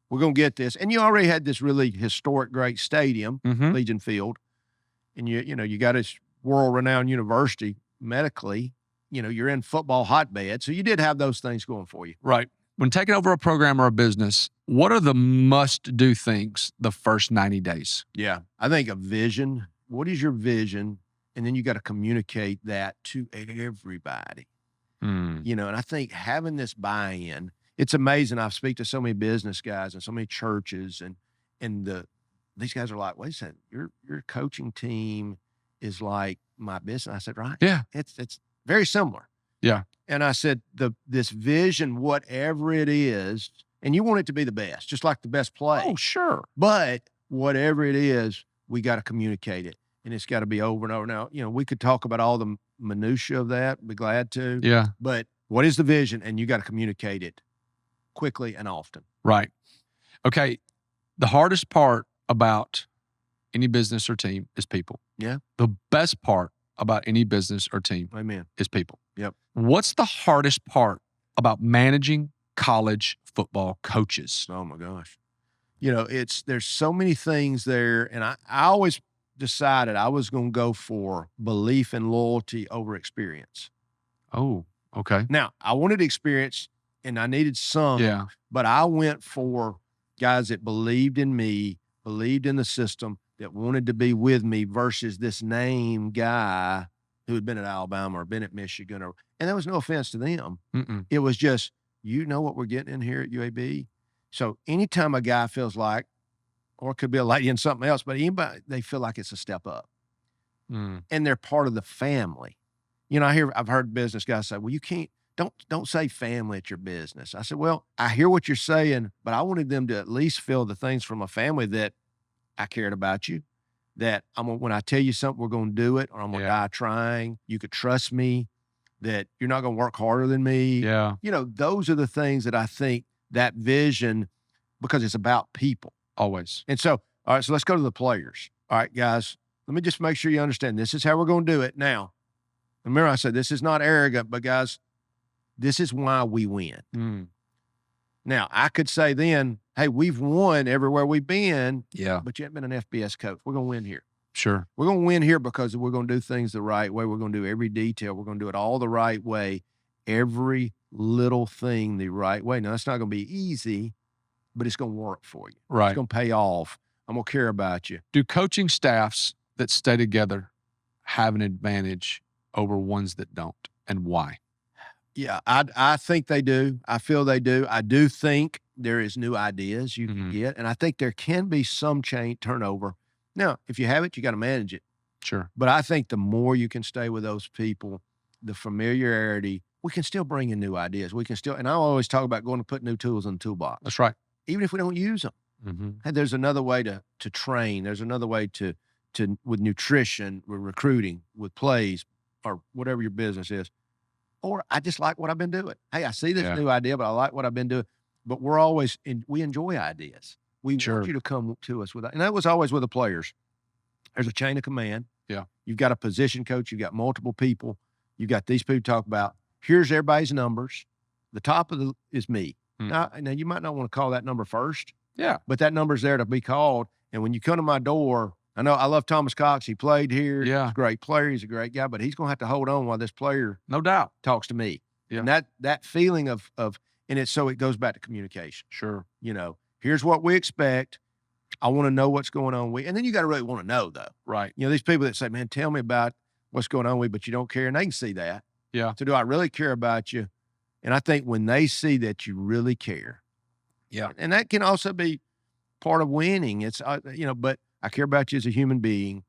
A: we're going to get this. And you already had this really historic, great stadium,
B: Mhm.
A: Legion Field, and you got this world-renowned university medically. You're in football hotbed, so you did have those things going for you.
B: Right. When taking over a program or a business, what are the must-do things the first 90 days?
A: Yeah, I think a vision. What is your vision? And then you got to communicate that to everybody. And I think having this buy-in, it's amazing. I speak to so many business guys and so many churches, and these guys are like, wait a second, your coaching team is like my business. I said, right.
B: Yeah.
A: It's very similar.
B: Yeah.
A: And I said, this vision, whatever it is, and you want it to be the best, just like the best play.
B: Oh, sure.
A: But whatever it is, we got to communicate it. And it's got to be over and over. Now, we could talk about all the minutia of that. Be glad to.
B: Yeah.
A: But what is the vision? And you got to communicate it quickly and often.
B: Right. Okay. The hardest part about any business or team is people.
A: Yeah.
B: The best part about any business or team
A: Amen.
B: is people.
A: Yep.
B: What's the hardest part about managing college football coaches?
A: Oh my gosh. There's so many things there. And I always decided I was going to go for belief and loyalty over experience.
B: Oh, okay.
A: Now, I wanted experience and I needed some,
B: Yeah.
A: but I went for guys that believed in me, believed in the system, that wanted to be with me versus this name guy who had been at Alabama or been at Michigan, and there was no offense to them.
B: Mm-mm.
A: It was just, what we're getting in here at UAB. So anytime a guy feels like, or it could be a lady in something else, but anybody, they feel like it's a step up and they're part of the family. I've heard business guys say, well, you can't, don't say family at your business. I said, well, I hear what you're saying, but I wanted them to at least feel the things from a family that I cared about you, that when I tell you something, we're going to do it, or I'm going to die trying. You could trust me, that you're not going to work harder than me.
B: Yeah.
A: Those are the things that I think that vision, because it's about people.
B: Always.
A: And so, all right, so let's go to the players. All right, guys, let me just make sure you understand this is how we're going to do it. Now, remember I said, this is not arrogant, but guys, this is why we win. Now, I could say then, hey, we've won everywhere we've been.
B: Yeah.
A: But you haven't been an FBS coach. We're going to win here.
B: Sure.
A: We're going to win here because we're going to do things the right way. We're going to do every detail. We're going to do it all the right way. Every little thing the right way. Now, it's not going to be easy, but it's going to work for you.
B: Right.
A: It's going to pay off. I'm going to care about you.
B: Do coaching staffs that stay together have an advantage over ones that don't, and why?
A: Yeah, I think they do. I feel they do. I do think there is new ideas you can get, and I think there can be some turnover. Now, if you have it, you got to manage it.
B: Sure.
A: But I think the more you can stay with those people, the familiarity, we can still bring in new ideas. We can still, and I always talk about going to put new tools in the toolbox.
B: That's right.
A: Even if we don't use them. Hey, there's another way to train. There's another way to with nutrition, with recruiting, with plays, or whatever your business is. Or I just like what I've been doing. Hey, I see this new idea, but I like what I've been doing. But we're always, we enjoy ideas. We want you to come to us with that. And that was always with the players. There's a chain of command.
B: Yeah.
A: You've got a position coach. You've got multiple people. You've got these people talk about, here's everybody's numbers. The top of is me. Now, you might not want to call that number first.
B: Yeah.
A: But that number's there to be called. And when you come to my door, I know I love Thomas Cox. He played here.
B: Yeah.
A: He's a great player. He's a great guy, but he's going to have to hold on while this player
B: no doubt
A: talks to me.
B: Yeah.
A: And that feeling of, and it's, so it goes back to communication.
B: Sure.
A: Here's what we expect. I want to know what's going on. And then you got to really want to know though.
B: Right.
A: These people that say, man, tell me about what's going on with you, but you don't care. And they can see that.
B: Yeah.
A: So do I really care about you? And I think when they see that you really care.
B: Yeah.
A: And that can also be part of winning. It's, but I care about you as a human being,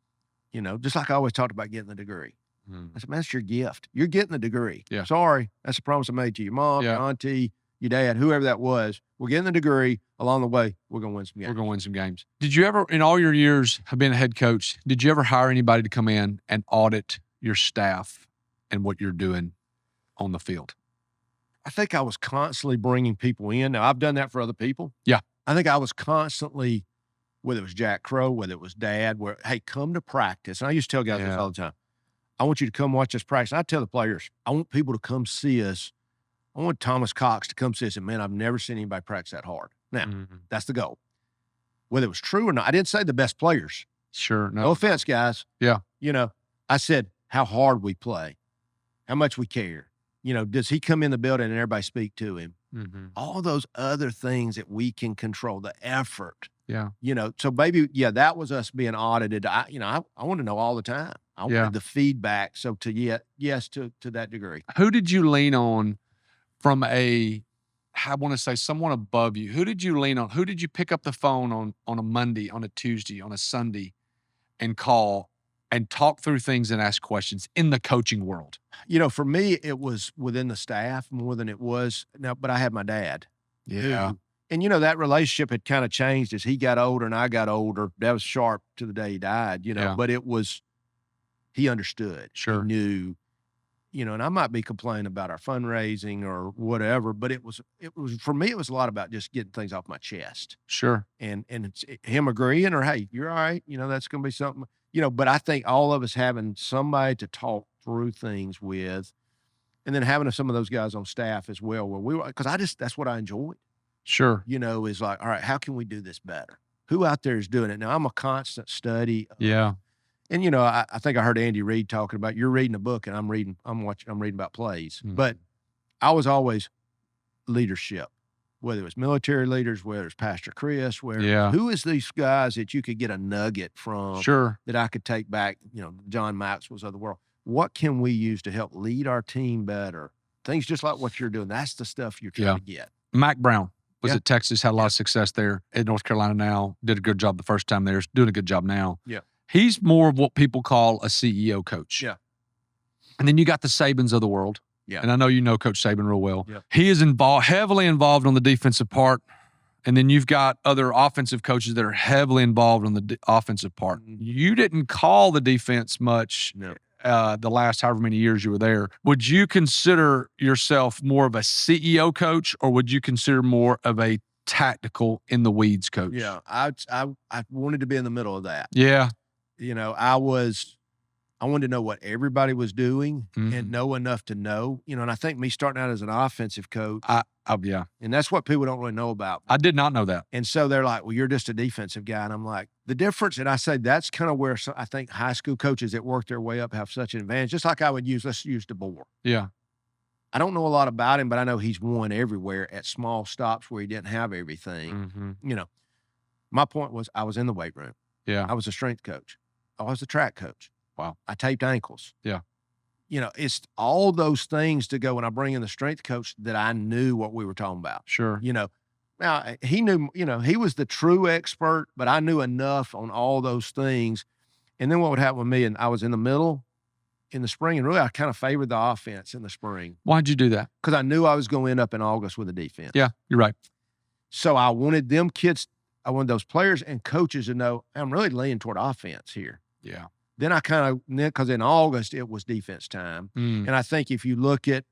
A: just like I always talked about getting the degree. I said, man, that's your gift. You're getting the degree.
B: Yeah.
A: Sorry. That's a promise I made to your mom, your auntie, your dad, whoever that was. We're getting the degree. Along the way, we're going to win some games.
B: We're going to win some games. Did you ever, in all your years of being a head coach, did you ever hire anybody to come in and audit your staff and what you're doing on the field?
A: I think I was constantly bringing people in. Now, I've done that for other people.
B: Yeah.
A: I think I was constantly, whether it was Jack Crow, whether it was Dad, hey, come to practice. And I used to tell guys this all the time. I want you to come watch us practice. I tell the players, I want people to come see us. I want Thomas Cox to come see us. And, man, I've never seen anybody practice that hard. Now, that's the goal. Whether it was true or not, I didn't say the best players.
B: Sure.
A: No offense, guys.
B: Yeah.
A: I said how hard we play, how much we care. Does he come in the building and everybody speak to him? All those other things that we can control, the effort.
B: Yeah.
A: So maybe, that was us being audited. I want to know all the time. I wanted the feedback. So yes, to that degree.
B: Who did you lean on from I want to say someone above you? Who did you lean on? Who did you pick up the phone on a Monday, on a Tuesday, on a Sunday and call and talk through things and ask questions in the coaching world?
A: For me, it was within the staff more than it was now, but I had my dad.
B: Yeah.
A: And that relationship had kind of changed as he got older and I got older. That was sharp to the day he died, but he understood.
B: Sure.
A: He knew, and I might be complaining about our fundraising or whatever, but it was for me, it was a lot about just getting things off my chest.
B: Sure.
A: And it's him agreeing or, hey, you're all right. That's going to be something, but I think all of us having somebody to talk through things with, and then having some of those guys on staff as well, because that's what I enjoyed.
B: Sure.
A: Is like, all right, how can we do this better? Who out there is doing it? Now, I'm a constant study.
B: Yeah.
A: And, I think I heard Andy Reid talking about, you're reading a book and I'm reading about plays. But I was always leadership, whether it was military leaders, whether it's Pastor Chris, who is these guys that you could get a nugget from that I could take back, John Maxwell's of the world. What can we use to help lead our team better? Things just like what you're doing. That's the stuff you're trying to get.
B: Mac Brown was at Texas, had a lot of success there at North Carolina now, did a good job the first time there, doing a good job now.
A: Yeah.
B: He's more of what people call a CEO coach.
A: Yeah.
B: And then you got the Sabans of the world.
A: Yeah.
B: And I know you know Coach Saban real well.
A: Yeah.
B: He is heavily involved on the defensive part. And then you've got other offensive coaches that are heavily involved on the offensive part. You didn't call the defense much the last however many years you were there. Would you consider yourself more of a CEO coach, or would you consider more of a tactical in the weeds coach?
A: Yeah. I wanted to be in the middle of that.
B: Yeah.
A: I wanted to know what everybody was doing and know enough to know, and I think me starting out as an offensive coach.
B: Yeah.
A: And that's what people don't really know about.
B: I did not know that.
A: And so they're like, well, you're just a defensive guy. And I'm like, the difference, and I say that's kind of where I think high school coaches that work their way up have such an advantage. Just like let's use DeBoer.
B: Yeah.
A: I don't know a lot about him, but I know he's won everywhere at small stops where he didn't have everything. My point was I was in the weight room.
B: Yeah.
A: I was a strength coach. I was a track coach.
B: Wow.
A: I taped ankles.
B: Yeah.
A: It's all those things to go when I bring in the strength coach that I knew what we were talking about.
B: Sure.
A: Now he knew, he was the true expert, but I knew enough on all those things. And then what would happen with me, and I was in the middle in the spring, and really I kind of favored the offense in the spring.
B: Why'd you do that?
A: Because I knew I was going to end up in August with a defense.
B: Yeah, you're right.
A: So I wanted them kids, I wanted those players and coaches to know I'm really leaning toward offense here.
B: Yeah.
A: Then because in August it was defense time. And I think if you look at,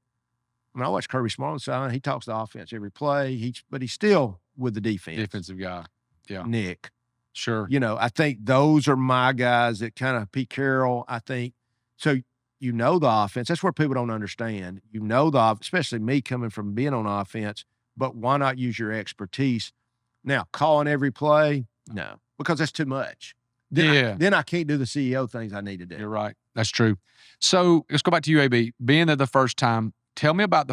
A: I watch Kirby Smart on the sideline, he talks the offense every play, but he's still with the defense.
B: Defensive guy. Yeah.
A: Nick.
B: Sure.
A: I think those are my guys that kind of Pete Carroll, I think. So the offense. That's where people don't understand. Especially me coming from being on offense, but why not use your expertise? Now, calling every play, no, because that's too much. Then I can't do the CEO things I need to do.
B: You're right. That's true. So let's go back to UAB. Being there the first time, tell me about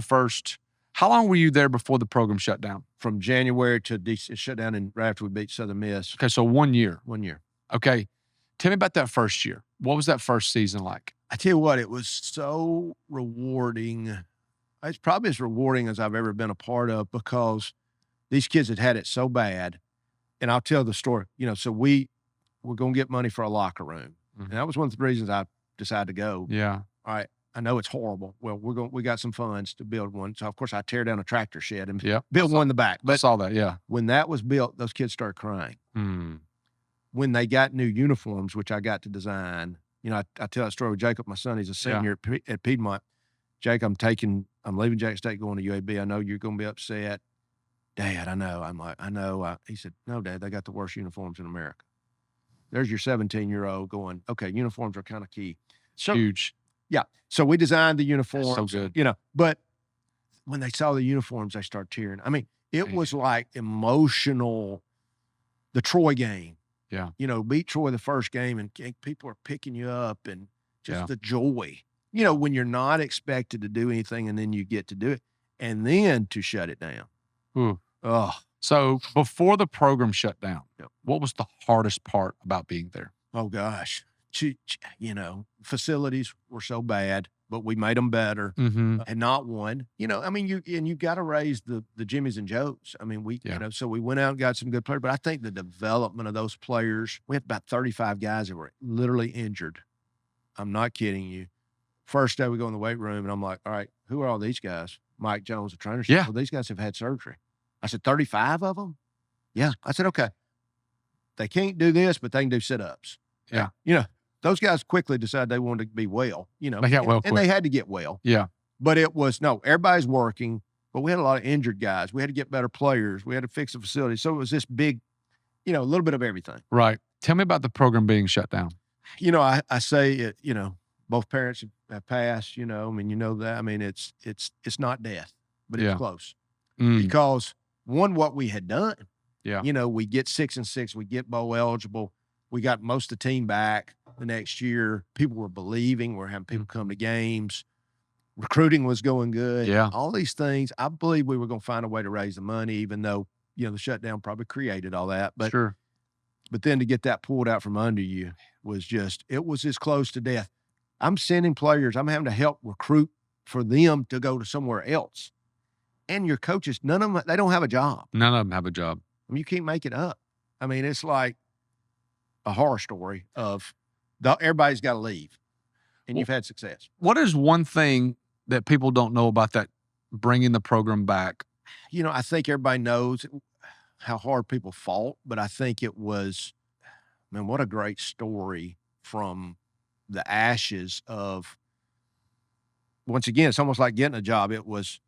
B: how long were you there before the program shut down?
A: From January to it shut down right after we beat Southern Miss.
B: Okay, so 1 year.
A: 1 year.
B: Okay. Tell me about that first year. What was that first season like?
A: I tell you what, it was so rewarding. It's probably as rewarding as I've ever been a part of, because these kids had it so bad. And I'll tell the story. So we're going to get money for a locker room. And that was one of the reasons I decided to go.
B: Yeah.
A: All right. I know it's horrible. Well, we got some funds to build one. So of course I tear down a tractor shed and
B: Yeah.
A: build one in the back.
B: I
A: But
B: saw that. Yeah.
A: when that was built, those kids started crying.
B: Mm.
A: When they got new uniforms, which I got to design, you know, I tell that story with Jacob, my son. He's a senior at Piedmont. Jake, I'm leaving Jackson State, going to UAB. I know you're going to be upset. Dad, I know. I'm like, I know. He said, no, Dad, they got the worst uniforms in America. There's your 17-year-old going, okay, uniforms are kind of key. So,
B: Huge.
A: Yeah. So we designed the uniforms.
B: So good.
A: You know, but when they saw the uniforms, they started tearing. I mean, it was like emotional. The Troy game.
B: Yeah.
A: You know, beat Troy the first game and people are picking you up and just the joy. You know, when you're not expected to do anything and then you get to do it and then to shut it down.
B: Ooh.
A: Oh.
B: So before the program shut down, what was the hardest part about being there?
A: Oh, gosh. You know, facilities were so bad, but we made them better and not one. You know, I mean, you got to raise the Jimmies and Joes. I mean, you know, so we went out and got some good players, but I think the development of those players, we had about 35 guys that were literally injured. I'm not kidding you. First day we go in the weight room and I'm like, all right, who are all these guys? Mike Jones, the trainer, said, well, these guys have had surgery. I said, 35 of them? Yeah. I said, okay. They can't do this, but they can do sit-ups.
B: Yeah.
A: You know, those guys quickly decided they wanted to be well, you know.
B: They got well quick.
A: And they had to get well.
B: Yeah.
A: But it was, no, everybody's working, but we had a lot of injured guys. We had to get better players. We had to fix the facility. So it was this big, you know, a little bit of everything.
B: Right. Tell me about the program being shut down.
A: You know, I say it, you know, both parents have passed, you know, I mean, you know that. I mean, it's not death, but it's close. Because one, what we had done, you know, we get 6-6, we get bowl eligible. We got most of the team back the next year. People were believing. We're having people come to games. Recruiting was going good.
B: Yeah.
A: All these things. I believe we were going to find a way to raise the money, even though, you know, the shutdown probably created all that. But, but then to get that pulled out from under you was just, it was as close to death. I'm sending players. I'm having to help recruit for them to go to somewhere else. And your coaches, none of them, they don't have a job.
B: None of them have a job.
A: I mean, you can't make it up. I mean, it's like a horror story of everybody's got to leave, and you've had success.
B: What is one thing that people don't know about that bringing the program back?
A: You know, I think everybody knows how hard people fought, but I think it was, man, what a great story from the ashes of, once again, it's almost like getting a job. It was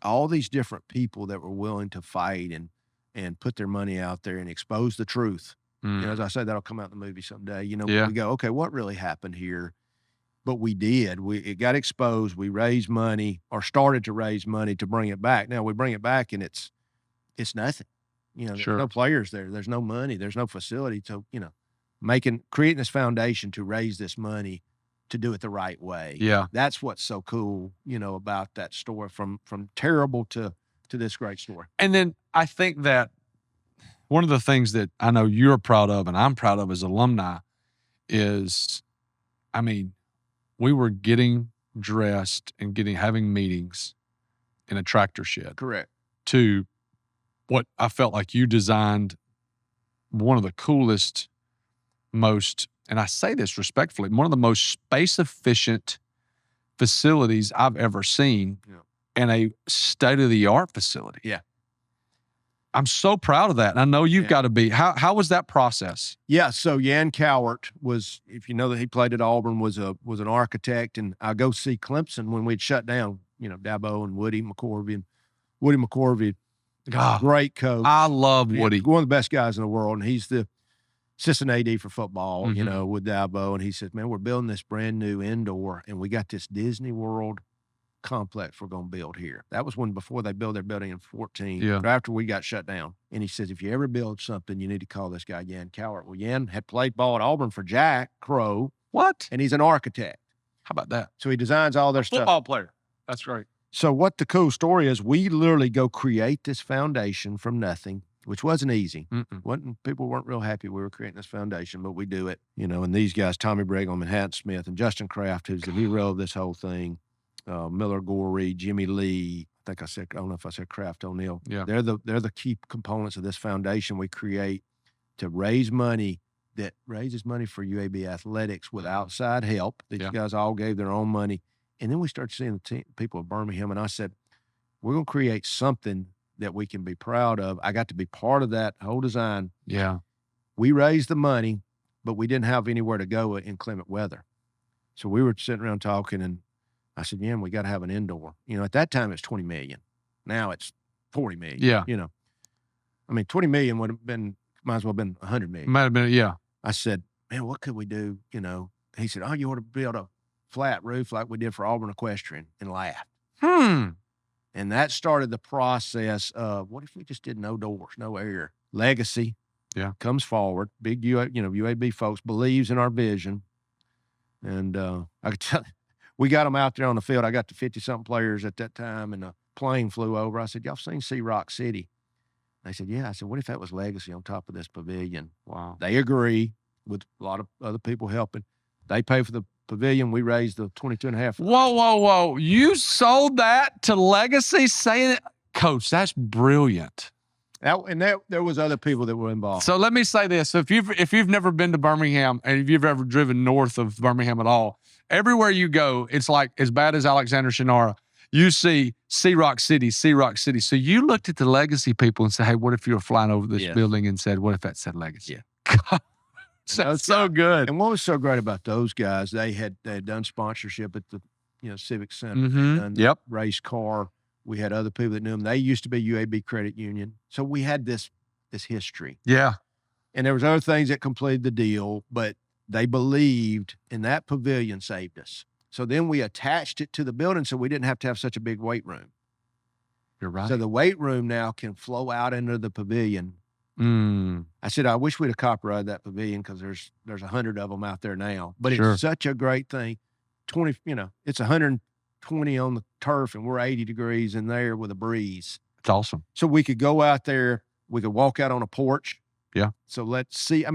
A: all these different people that were willing to fight and put their money out there and expose the truth. You know, as I said, that'll come out in the movie someday. You know, we go, okay, what really happened here? But we did. It got exposed. We raised money, or started to raise money to bring it back. Now we bring it back, and it's nothing. You know, there's no players there. There's no money. There's no facility. So, you know, creating this foundation to raise this money to do it the right way.
B: Yeah,
A: that's what's so cool. You know, about that story, from terrible to this great story.
B: And then I think that one of the things that I know you're proud of and I'm proud of as alumni is, I mean, we were getting dressed and having meetings in a tractor shed.
A: Correct.
B: To what I felt like you designed one of the coolest, most, and I say this respectfully, one of the most space efficient facilities I've ever seen in a state-of-the-art facility.
A: Yeah.
B: I'm so proud of that. And I know you've got to be. How was that process?
A: Yeah. So Jan Cowart was, if you know that he played at Auburn, was an architect. And I go see Clemson when we'd shut down, you know, Dabo and Woody McCorvey. Great coach.
B: I love Woody.
A: One of the best guys in the world. And he's the assistant AD for football, you know, with Dabo. And he said, man, we're building this brand new indoor, and we got this Disney World complex we're going to build here. That was before they built their building in 2014, after we got shut down. And he says, if you ever build something, you need to call this guy Jan Cowart. Well, Jan had played ball at Auburn for Jack Crow.
B: What?
A: And he's an architect.
B: How about that?
A: So he designs all their stuff.
B: Football player. That's great.
A: So what the cool story is, we literally go create this foundation from nothing, which wasn't easy. People weren't real happy we were creating this foundation, but we do it. You know, and these guys, Tommy Brigham, Manhattan Smith, and Justin Kraft, who's the hero of this whole thing, Miller Gorey, Jimmy Lee, I don't know if I said Kraft O'Neal.
B: Yeah.
A: They're the key components of this foundation we create to raise money that raises money for UAB athletics with outside help. These guys all gave their own money. And then we started seeing the people of Birmingham, and I said, we're going to create something that we can be proud of. I got to be part of that whole design.
B: Yeah.
A: We raised the money, but we didn't have anywhere to go in inclement weather. So we were sitting around talking, and I said, yeah, we got to have an indoor. At that time it's 20 million. Now it's 40 million.
B: Yeah.
A: I mean, 20 million would have been, might as well have been 100 million.
B: Might have been, yeah.
A: I said, man, what could we do? He said, oh, you ought to build a flat roof like we did for Auburn Equestrian, and laughed. And that started the process of, what if we just did no doors, no air? Legacy comes forward. Big UAB folks believes in our vision. And I could tell you, we got them out there on the field. I got the 50-something players at that time, and a plane flew over. I said, y'all seen Sea Rock City? They said, yeah. I said, what if that was Legacy on top of this pavilion?
B: Wow.
A: They agree, with a lot of other people helping. They pay for the pavilion. We raised the 22.5.
B: Whoa. You sold that to Legacy, saying it? Coach, that's brilliant.
A: There was other people that were involved.
B: So let me say this. So if you've never been to Birmingham, and if you've ever driven north of Birmingham at all, everywhere you go, it's like as bad as Alexander Shannara. You see Sea Rock City. So you looked at the Legacy people and said, hey, what if you were flying over this building and said, what if that said Legacy?
A: Yeah.
B: God, that's so good.
A: And what was so great about those guys, they had done sponsorship at the Civic Center.
B: Mm-hmm.
A: Done race car. We had other people that knew them. They used to be UAB Credit Union. So we had this history.
B: Yeah.
A: And there was other things that completed the deal, but they believed, and that pavilion saved us. So then we attached it to the building so we didn't have to have such a big weight room.
B: You're right.
A: So the weight room now can flow out into the pavilion. I said, I wish we'd have copyrighted that pavilion because there's 100 of them out there now. But it's such a great thing. It's 120 on the turf, and we're 80 degrees in there with a breeze.
B: It's awesome.
A: So we could go out there. We could walk out on a porch.
B: Yeah.
A: So let's see.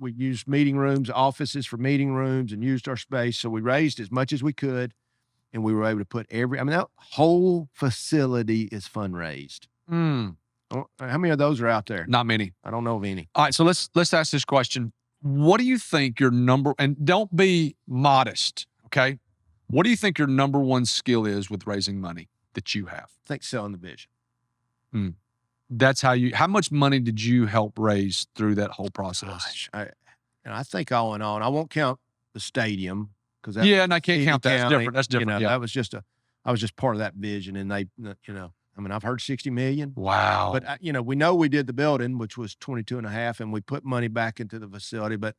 A: We used meeting rooms, offices for meeting rooms, and used our space. So we raised as much as we could, and we were able to put that whole facility is fundraised. How many of those are out there?
B: Not many.
A: I don't know of any.
B: All right, so let's ask this question. What do you think your and don't be modest, okay? What do you think your number one skill is with raising money that you have?
A: I think selling the vision.
B: That's how much money did you help raise through that whole process?
A: Gosh, I think all in all, and I won't count the stadium because
B: and I can't count that. That's different. That's different.
A: That was I was just part of that vision, and I've heard 60 million.
B: Wow.
A: But we know we did the building, which was 22.5, and we put money back into the facility, but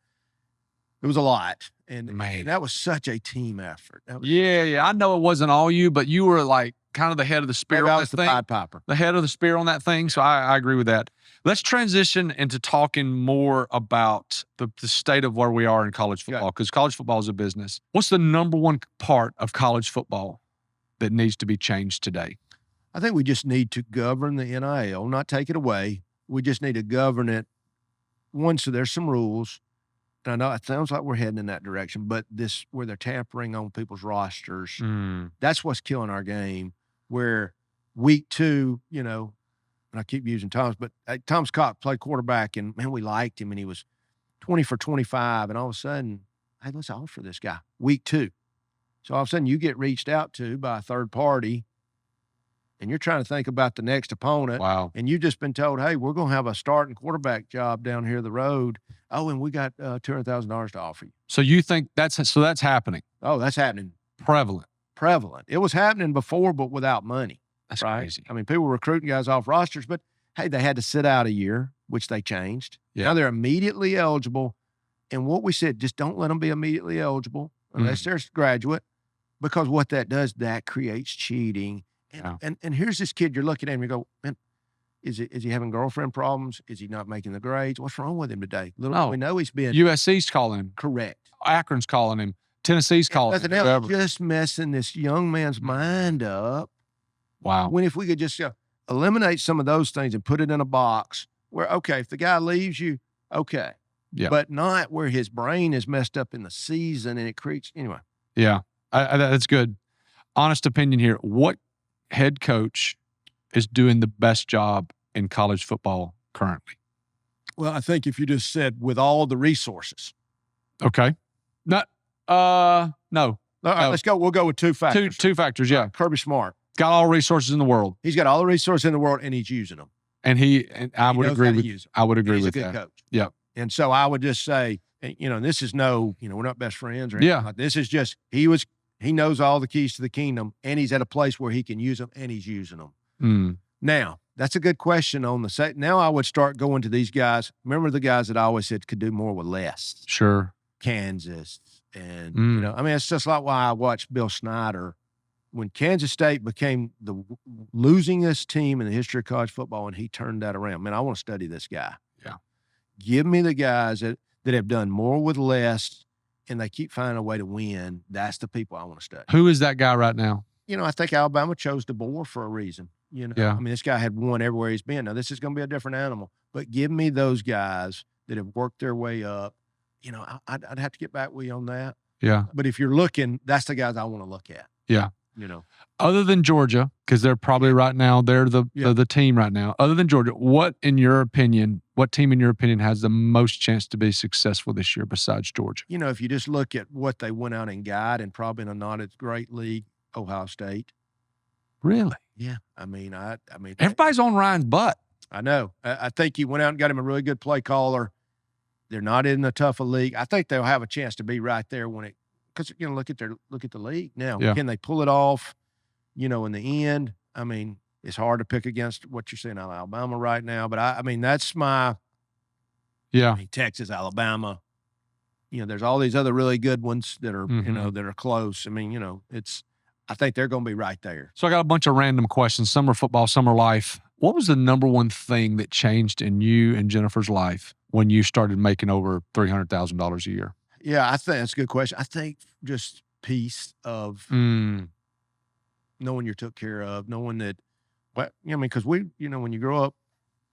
A: it was a lot. And that was such a team effort.
B: I know it wasn't all you, but you were like kind of the head of the spear on that thing.
A: Pied Piper.
B: The head of the spear on that thing. So I agree with that. Let's transition into talking more about the state of where we are in college football, because college football is a business. What's the number one part of college football that needs to be changed today?
A: I think we just need to govern the NIL, not take it away. We just need to govern it. So there's some rules. And I know it sounds like we're heading in that direction, but where they're tampering on people's rosters, that's what's killing our game. Where week 2, and I keep using Tom's, but Tom Scott played quarterback, and man, we liked him, and he was 20 for 25, and all of a sudden, hey, let's offer this guy week 2. So all of a sudden, you get reached out to by a third party, and you're trying to think about the next opponent.
B: Wow.
A: And you've just been told, hey, we're going to have a starting quarterback job down here the road. Oh, and we got $200,000 to offer you.
B: So you think that's happening?
A: Oh, that's happening.
B: Prevalent.
A: It was happening before, but without money.
B: That's
A: right?
B: crazy.
A: I mean, people were recruiting guys off rosters, but hey, they had to sit out a year, which they changed.
B: Yeah.
A: Now they're immediately eligible. And what we said, just don't let them be immediately eligible unless they're a graduate, because what that does, that creates cheating. And here's this kid, you're looking at him, you go, man, is he having girlfriend problems? Is he not making the grades? What's wrong with him today? We know he's been.
B: USC's calling him.
A: Correct.
B: Akron's calling him. Tennessee's calling him.
A: Nothing else, just messing this young man's mind up.
B: Wow.
A: When if we could just eliminate some of those things and put it in a box where, okay, if the guy leaves you, okay.
B: Yeah.
A: But not where his brain is messed up in the season and it creates, anyway.
B: Yeah. That's good. Honest opinion here. What head coach is doing the best job in college football currently?
A: Well, I think if you just said with all the resources.
B: Okay. No.
A: All right, let's go. We'll go with two factors.
B: Two factors, yeah.
A: Kirby Smart.
B: Got all resources in the world.
A: He's got all the resources in the world, and he's using them.
B: And I would agree with that.
A: He's a good coach.
B: Yeah.
A: And so I would just say, this is we're not best friends or anything like this. Is just he knows all the keys to the kingdom, and he's at a place where he can use them, and he's using them. Now, that's a good question on the set. Now I would start going to these guys. Remember the guys that I always said could do more with less?
B: Sure.
A: Kansas. And, it's just like why I watched Bill Snyder. When Kansas State became the losingest team in the history of college football, and he turned that around. Man, I want to study this guy.
B: Yeah.
A: Give me the guys that have done more with less, and they keep finding a way to win. That's the people I want to study.
B: Who is that guy right now?
A: I think Alabama chose DeBoer for a reason.
B: Yeah.
A: This guy had won everywhere he's been. Now, this is going to be a different animal, but give me those guys that have worked their way up. I'd have to get back with you on that.
B: Yeah.
A: But if you're looking, that's the guys I want to look at.
B: Yeah. Other than Georgia, because they're probably right now, they're the team right now. Other than Georgia, what team in your opinion has the most chance to be successful this year besides Georgia?
A: If you just look at what they went out and got, and probably in a not as great league, Ohio State.
B: Really?
A: Yeah.
B: Everybody's on Ryan's butt.
A: I know. I think he went out and got him a really good play caller. They're not in a tough a league. I think they'll have a chance to be right there because look at the league now.
B: Yeah.
A: Can they pull it off? In the end, it's hard to pick against what you're seeing out of Alabama right now. But that's my Texas, Alabama. There's all these other really good ones that are that are close. I think they're going to be right there.
B: So I got a bunch of random questions. Some are football, some are life. What was the number one thing that changed in you and Jennifer's life when you started making over $300,000 a year?
A: Yeah, I think that's a good question. I think just peace of knowing you're took care of, knowing that, because when you grow up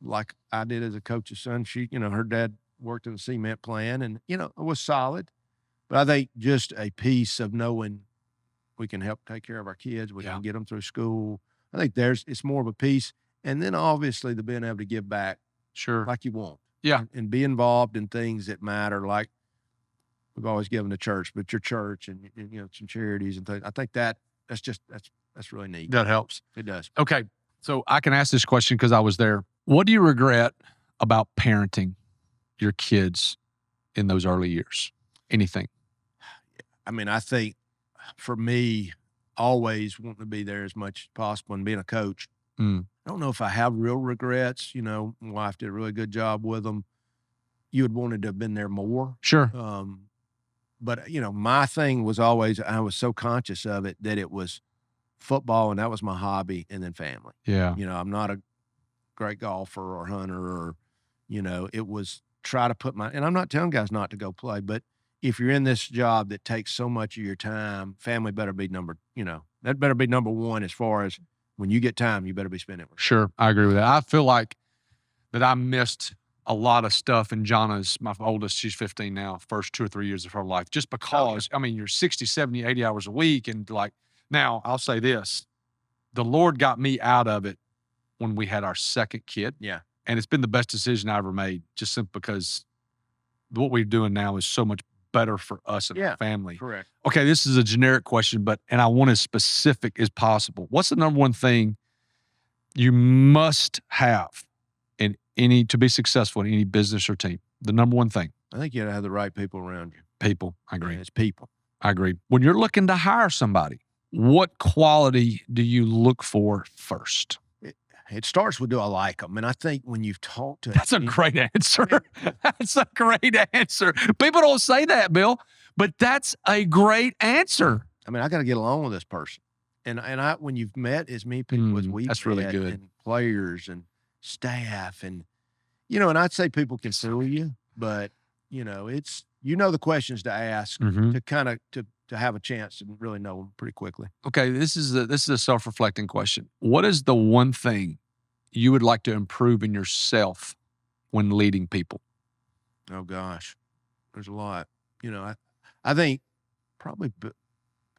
A: like I did as a coach's son, her dad worked in the cement plant, and, it was solid. But I think just a peace of knowing we can help take care of our kids, we can get them through school. I think it's more of a peace. And then obviously the being able to give back,
B: sure,
A: like you want, and be involved in things that matter. Like we've always given to church, but your church and some charities and things. I think that's really neat.
B: That helps.
A: It does.
B: Okay, so I can ask this question because I was there. What do you regret about parenting your kids in those early years? Anything?
A: I think for me, always wanting to be there as much as possible and being a coach. I don't know if I have real regrets. My wife did a really good job with them. You had wanted to have been there more.
B: Sure.
A: But, my thing was always, I was so conscious of it that it was football, and that was my hobby, and then family.
B: Yeah.
A: I'm not a great golfer or hunter or, it was try to put and I'm not telling guys not to go play, but if you're in this job that takes so much of your time, family better be that better be number one as far as when you get time, you better be spending it with.
B: Sure. I agree with that. I feel like that I missed a lot of stuff in Jana's, my oldest, she's 15 now, first 2 or 3 years of her life, just because, you're 60, 70, 80 hours a week. And now I'll say this, the Lord got me out of it when we had our second kid.
A: Yeah.
B: And it's been the best decision I ever made, just simply because what we're doing now is so much better for us and our family.
A: Correct.
B: Okay, this is a generic question, and I want as specific as possible. What's the number one thing you must have to be successful in any business or team? The number one thing.
A: I think you got to have the right people around you.
B: People. I agree.
A: It's people.
B: I agree. When you're looking to hire somebody, what quality do you look for first?
A: It starts with, do I like them? And I think when you've talked to
B: That's a great answer. That's a great answer. People don't say that, Bill, but that's a great answer.
A: I got to get along with this person. And when you've met as many people as we've
B: that's really good.
A: And players and staff and, and I'd say people can fool you, but, it's, the questions to ask to kind of, to have a chance to really know them pretty quickly.
B: Okay, this is a self-reflecting question. What is the one thing you would like to improve in yourself when leading people?
A: Oh gosh, there's a lot. I think probably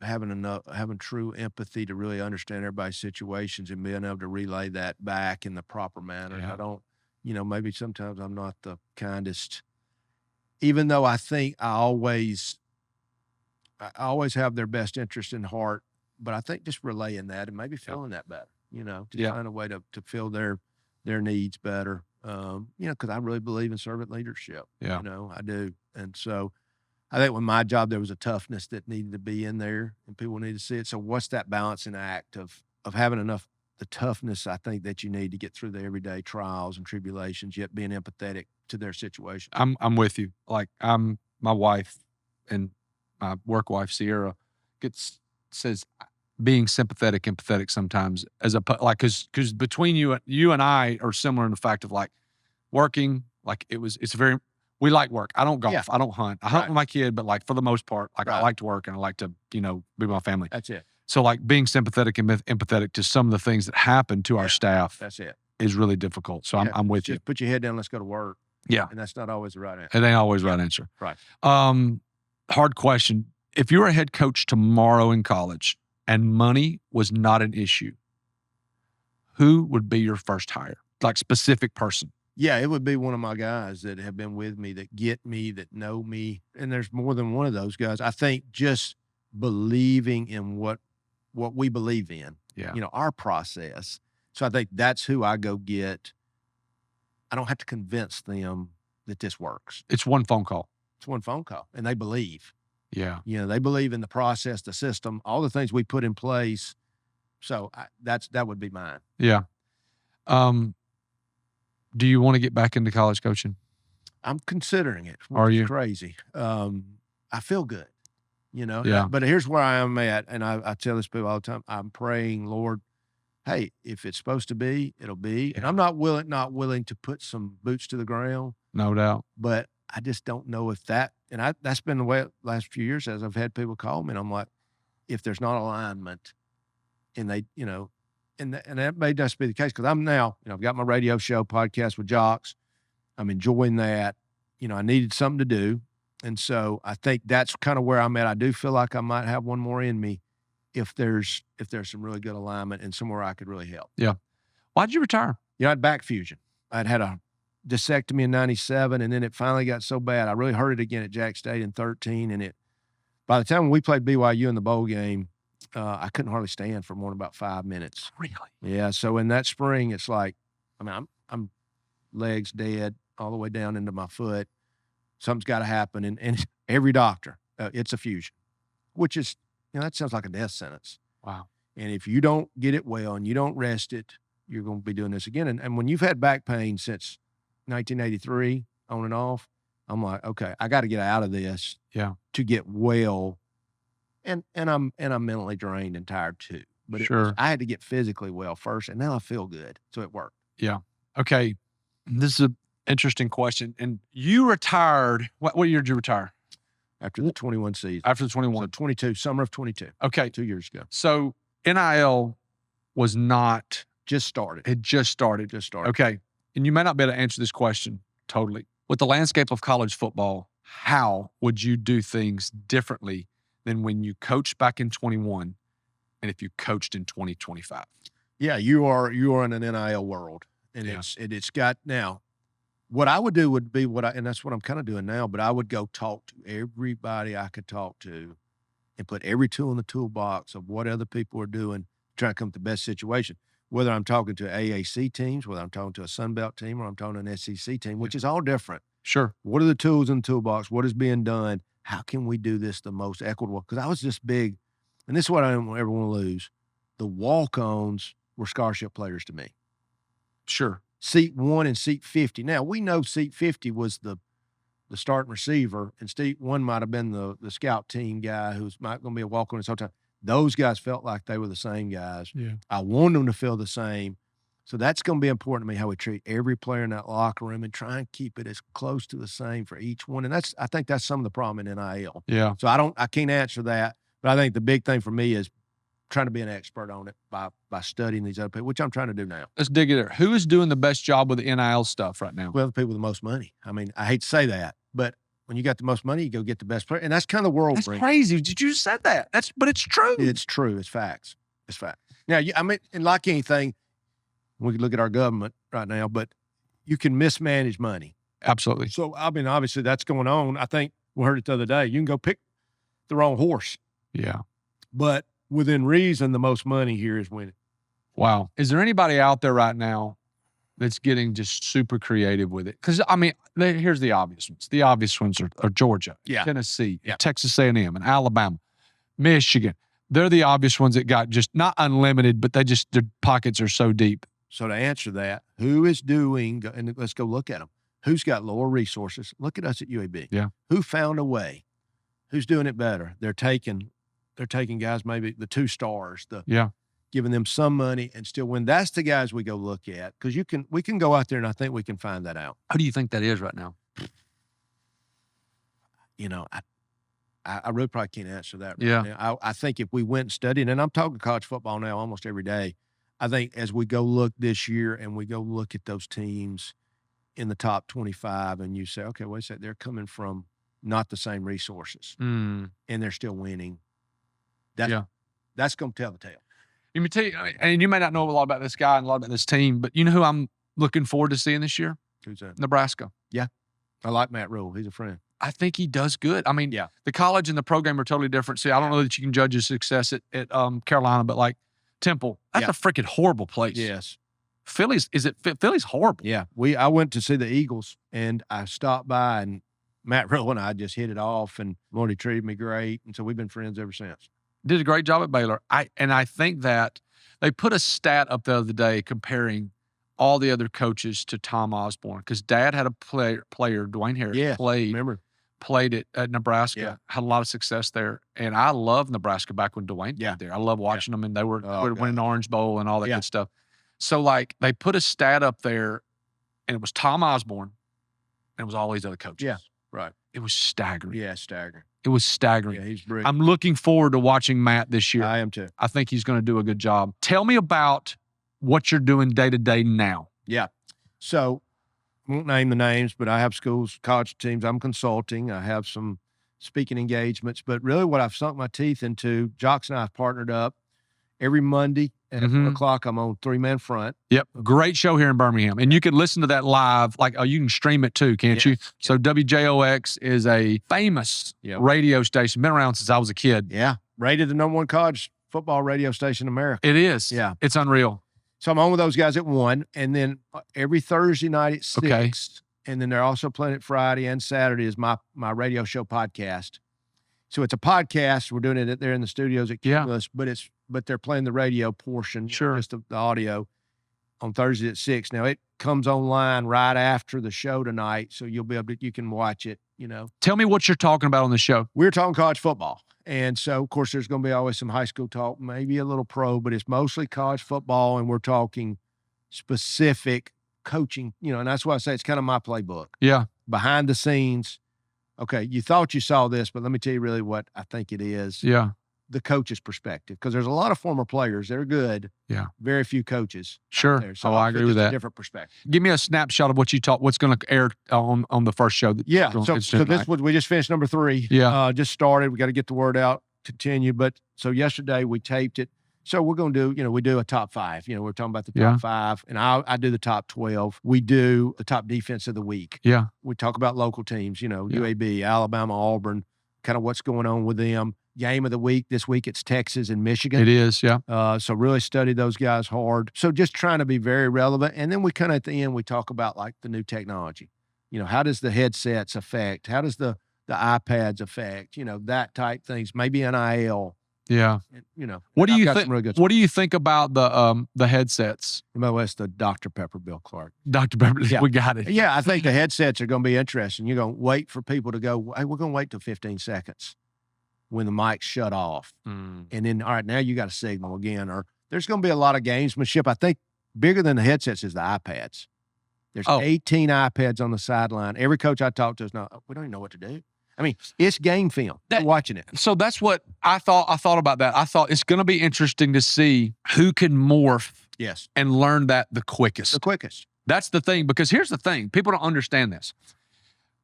A: having true empathy to really understand everybody's situations and being able to relay that back in the proper manner.
B: Yeah.
A: I don't, maybe sometimes I'm not the kindest, even though I think I I always have their best interest in heart, but I think just relaying that and maybe feeling that better, to find a way to feel their needs better. Because I really believe in servant leadership.
B: Yeah.
A: I do. And so I think with my job, there was a toughness that needed to be in there and people need to see it. So what's that balancing act of having enough, the toughness I think that you need to get through the everyday trials and tribulations, yet being empathetic to their situation.
B: I'm with you. Like my wife and my work wife, Sierra, says being sympathetic, empathetic sometimes cause between you and I are similar in the fact of like working, like we like work. I don't golf.
A: Yeah.
B: I don't hunt. I hunt with my kid, but like for the most part, like I like to work and I like to, be with my family.
A: That's it.
B: So like being sympathetic and empathetic to some of the things that happen to our staff.
A: That's it.
B: Is really difficult. So I'm with you.
A: Just put your head down. Let's go to work.
B: Yeah.
A: And that's not always the right answer.
B: It ain't always the right answer.
A: Right.
B: Hard question. If you were a head coach tomorrow in college and money was not an issue, who would be your first hire? Like specific person?
A: Yeah, it would be one of my guys that have been with me, that get me, that know me. And there's more than one of those guys. I think just believing in what we believe in, our process. So I think that's who I go get. I don't have to convince them that this works.
B: It's one phone call.
A: It's one phone call. And they believe.
B: Yeah.
A: They believe in the process, the system, all the things we put in place. So that would be mine.
B: Yeah. Do you want to get back into college coaching?
A: I'm considering it.
B: Are you?
A: Crazy. I feel good,
B: Yeah.
A: But here's where I am at. And I tell this people all the time, I'm praying, Lord, hey, if it's supposed to be, it'll be.
B: Yeah.
A: And I'm not willing to put some boots to the ground.
B: No doubt.
A: But I just don't know if that's been the way the last few years as I've had people call me and I'm like, if there's not alignment and they, and that may just be the case because I'm now, I've got my radio show podcast with Jocks. I'm enjoying that. I needed something to do. And so I think that's kind of where I'm at. I do feel like I might have one more in me if there's some really good alignment and somewhere I could really help.
B: Yeah. Why'd you retire?
A: I had back fusion. I'd had a discectomy in 97 and then it finally got so bad. I really hurt it again at Jack State in 13. And by the time we played BYU in the bowl game, I couldn't hardly stand for more than about 5 minutes.
B: Really?
A: Yeah. So in that spring, it's like, I'm legs dead all the way down into my foot. Something's got to happen. And every doctor, it's a fusion, which is, that sounds like a death sentence.
B: Wow.
A: And if you don't get it well and you don't rest it, you're going to be doing this again. And when you've had back pain since 1983 on and off, I'm like, okay, I got to get out of this to get well. And I'm mentally drained and tired too. But I had to get physically well first, and now I feel good. So it worked.
B: Yeah. Okay. This is an interesting question. And you retired, what year did you retire?
A: After the 21 season.
B: After the 21.
A: So 22, summer of 22.
B: Okay.
A: 2 years ago.
B: So NIL was not.
A: Just started.
B: It just started. Okay. And you may not be able to answer this question totally. With the landscape of college football, how would you do things differently than when you coached back in 21 and if you coached in 2025?
A: Yeah, you are in an NIL world. And it's got now. What I would do would be and that's what I'm kind of doing now, but I would go talk to everybody I could talk to and put every tool in the toolbox of what other people are doing, trying to come to the best situation. Whether I'm talking to AAC teams, whether I'm talking to a Sun Belt team, or I'm talking to an SEC team, which is all different.
B: Sure.
A: What are the tools in the toolbox? What is being done? How can we do this the most equitable? Because I was just big, and this is what I don't ever want to lose. The walk-ons were scholarship players to me.
B: Sure.
A: Seat 1 and seat 50. Now, we know seat 50 was the starting receiver, and seat 1 might have been the scout team guy who's not going to be a walk-on this whole time. Those guys felt like they were the same guys.
B: Yeah.
A: I want them to feel the same. So that's going to be important to me, how we treat every player in that locker room and try and keep it as close to the same for each one. And I think that's some of the problem in NIL.
B: Yeah.
A: So I can't answer that, but I think the big thing for me is trying to be an expert on it by studying these other people, which I'm trying to do now.
B: Let's dig in there. Who is doing the best job with the NIL stuff right now?
A: Well, the people with the most money. I hate to say that, but when you got the most money, you go get the best player. And that's kind of the world.
B: That's crazy. Did you said that? But it's true.
A: It's true. It's facts. It's fact. Now, and like anything, we could look at our government right now, but you can mismanage money.
B: Absolutely.
A: So, obviously that's going on. I think we heard it the other day. You can go pick the wrong horse.
B: Yeah.
A: But within reason, the most money here is winning.
B: Wow. Is there anybody out there right now that's getting just super creative with it? Because, I mean, here's the obvious ones. The obvious ones are Georgia, Tennessee, Texas A&M, and Alabama, Michigan. They're the obvious ones that got just not unlimited, but their pockets are so deep.
A: So to answer that, who is doing, and let's go look at them. Who's got lower resources? Look at us at UAB.
B: Yeah.
A: Who found a way? Who's doing it better? They're taking guys, maybe the 2 stars, giving them some money and still win. That's the guys we go look at, because we can go out there and I think we can find that out.
B: Who do you think that is right now?
A: You know, I really probably can't answer that right now. I think if we went and studied, and I'm talking college football now almost every day, I think as we go look this year and we go look at those teams in the top 25 and you say, okay, wait a second, they're coming from not the same resources and they're still winning. That's going to tell the tale.
B: Let me tell you, and you may not know a lot about this guy and a lot about this team, but you know who I'm looking forward to seeing this year?
A: Who's that?
B: Nebraska.
A: Yeah. I like Matt Rule. He's a friend.
B: I think he does good. I mean, the college and the program are totally different. See, I don't know that you can judge his success at Carolina, but like Temple, that's a freaking horrible place.
A: Yes.
B: Philly's horrible.
A: Yeah. I went to see the Eagles and I stopped by and Matt Rule and I just hit it off and Morty treated me great. And so we've been friends ever since.
B: Did a great job at Baylor. I think that they put a stat up the other day comparing all the other coaches to Tom Osborne, because Dad had a player, Dwayne Harris, played at Nebraska, had a lot of success there. And I loved Nebraska back when Dwayne was there. I love watching them, and they were winning the Orange Bowl and all that good stuff. So, like, they put a stat up there, and it was Tom Osborne, and it was all these other coaches.
A: Yeah, right.
B: It was staggering.
A: Yeah, staggering.
B: It was staggering.
A: Yeah, he's brilliant.
B: I'm looking forward to watching Matt this year.
A: I am too.
B: I think he's going to do a good job. Tell me about what you're doing day to day now.
A: Yeah. So I won't name the names, but I have schools, college teams. I'm consulting. I have some speaking engagements. But really what I've sunk my teeth into, Jocks and I have partnered up every Monday at 1 o'clock. I'm on 3-Man Front.
B: Yep. Great show here in Birmingham. And you can listen to that live. Like, you can stream it too, can't you? So WJOX is a famous radio station. Been around since I was a kid.
A: Yeah. Rated the #1 college football radio station in America.
B: It is.
A: Yeah.
B: It's unreal.
A: So I'm on with those guys at 1, and then every Thursday night at 6, and then they're also playing it Friday and Saturday is my radio show podcast. So it's a podcast. We're doing it there in the studios at Cumulus, but they're playing the radio portion, just the audio on Thursday at 6. Now it comes online right after the show tonight, so you can watch it.
B: Tell me what you're talking about on the show.
A: We're talking college football. And so, of course, there's going to be always some high school talk, maybe a little pro, but it's mostly college football, and we're talking specific coaching, and that's why I say it's kind of my playbook.
B: Yeah.
A: Behind the scenes. Okay, you thought you saw this, but let me tell you really what I think it is.
B: Yeah.
A: The coach's perspective, because there's a lot of former players. They're good.
B: Yeah.
A: Very few coaches.
B: Sure. So I agree with that.
A: A different perspective.
B: Give me a snapshot of what you taught. What's going to air on the first show?
A: So this was, we just finished number 3.
B: Yeah.
A: Just started. We got to get the word out, continue. But so yesterday we taped it. So we're going to do, we do a top 5. We're talking about the top 5, and I do the top 12. We do the top defense of the week.
B: Yeah.
A: We talk about local teams, UAB, Alabama, Auburn, kind of what's going on with them. Game of the week. This week it's Texas and Michigan.
B: It is, yeah.
A: So really study those guys hard. So just trying to be very relevant. And then we kind of at the end, we talk about like the new technology. How does the headsets affect? How does the iPads affect? That type things. Maybe NIL.
B: Yeah. What do you think? What do you think about the headsets?
A: That's the Dr. Pepper, Bill Clark.
B: Dr. Pepper, we got it.
A: Yeah, I think the headsets are going to be interesting. You're going to wait for people to go, hey, we're going to wait till 15 seconds when the mic's shut off. And then, all right, now you got a signal again. Or there's going to be a lot of gamesmanship. I think bigger than the headsets is the iPads. There's 18 iPads on the sideline. Every coach I talk to is, we don't even know what to do. I mean, it's game film. We're watching it.
B: So that's what I thought. I thought about that. I thought it's going to be interesting to see who can morph and learn that the quickest.
A: The quickest.
B: That's the thing, because here's the thing. People don't understand this.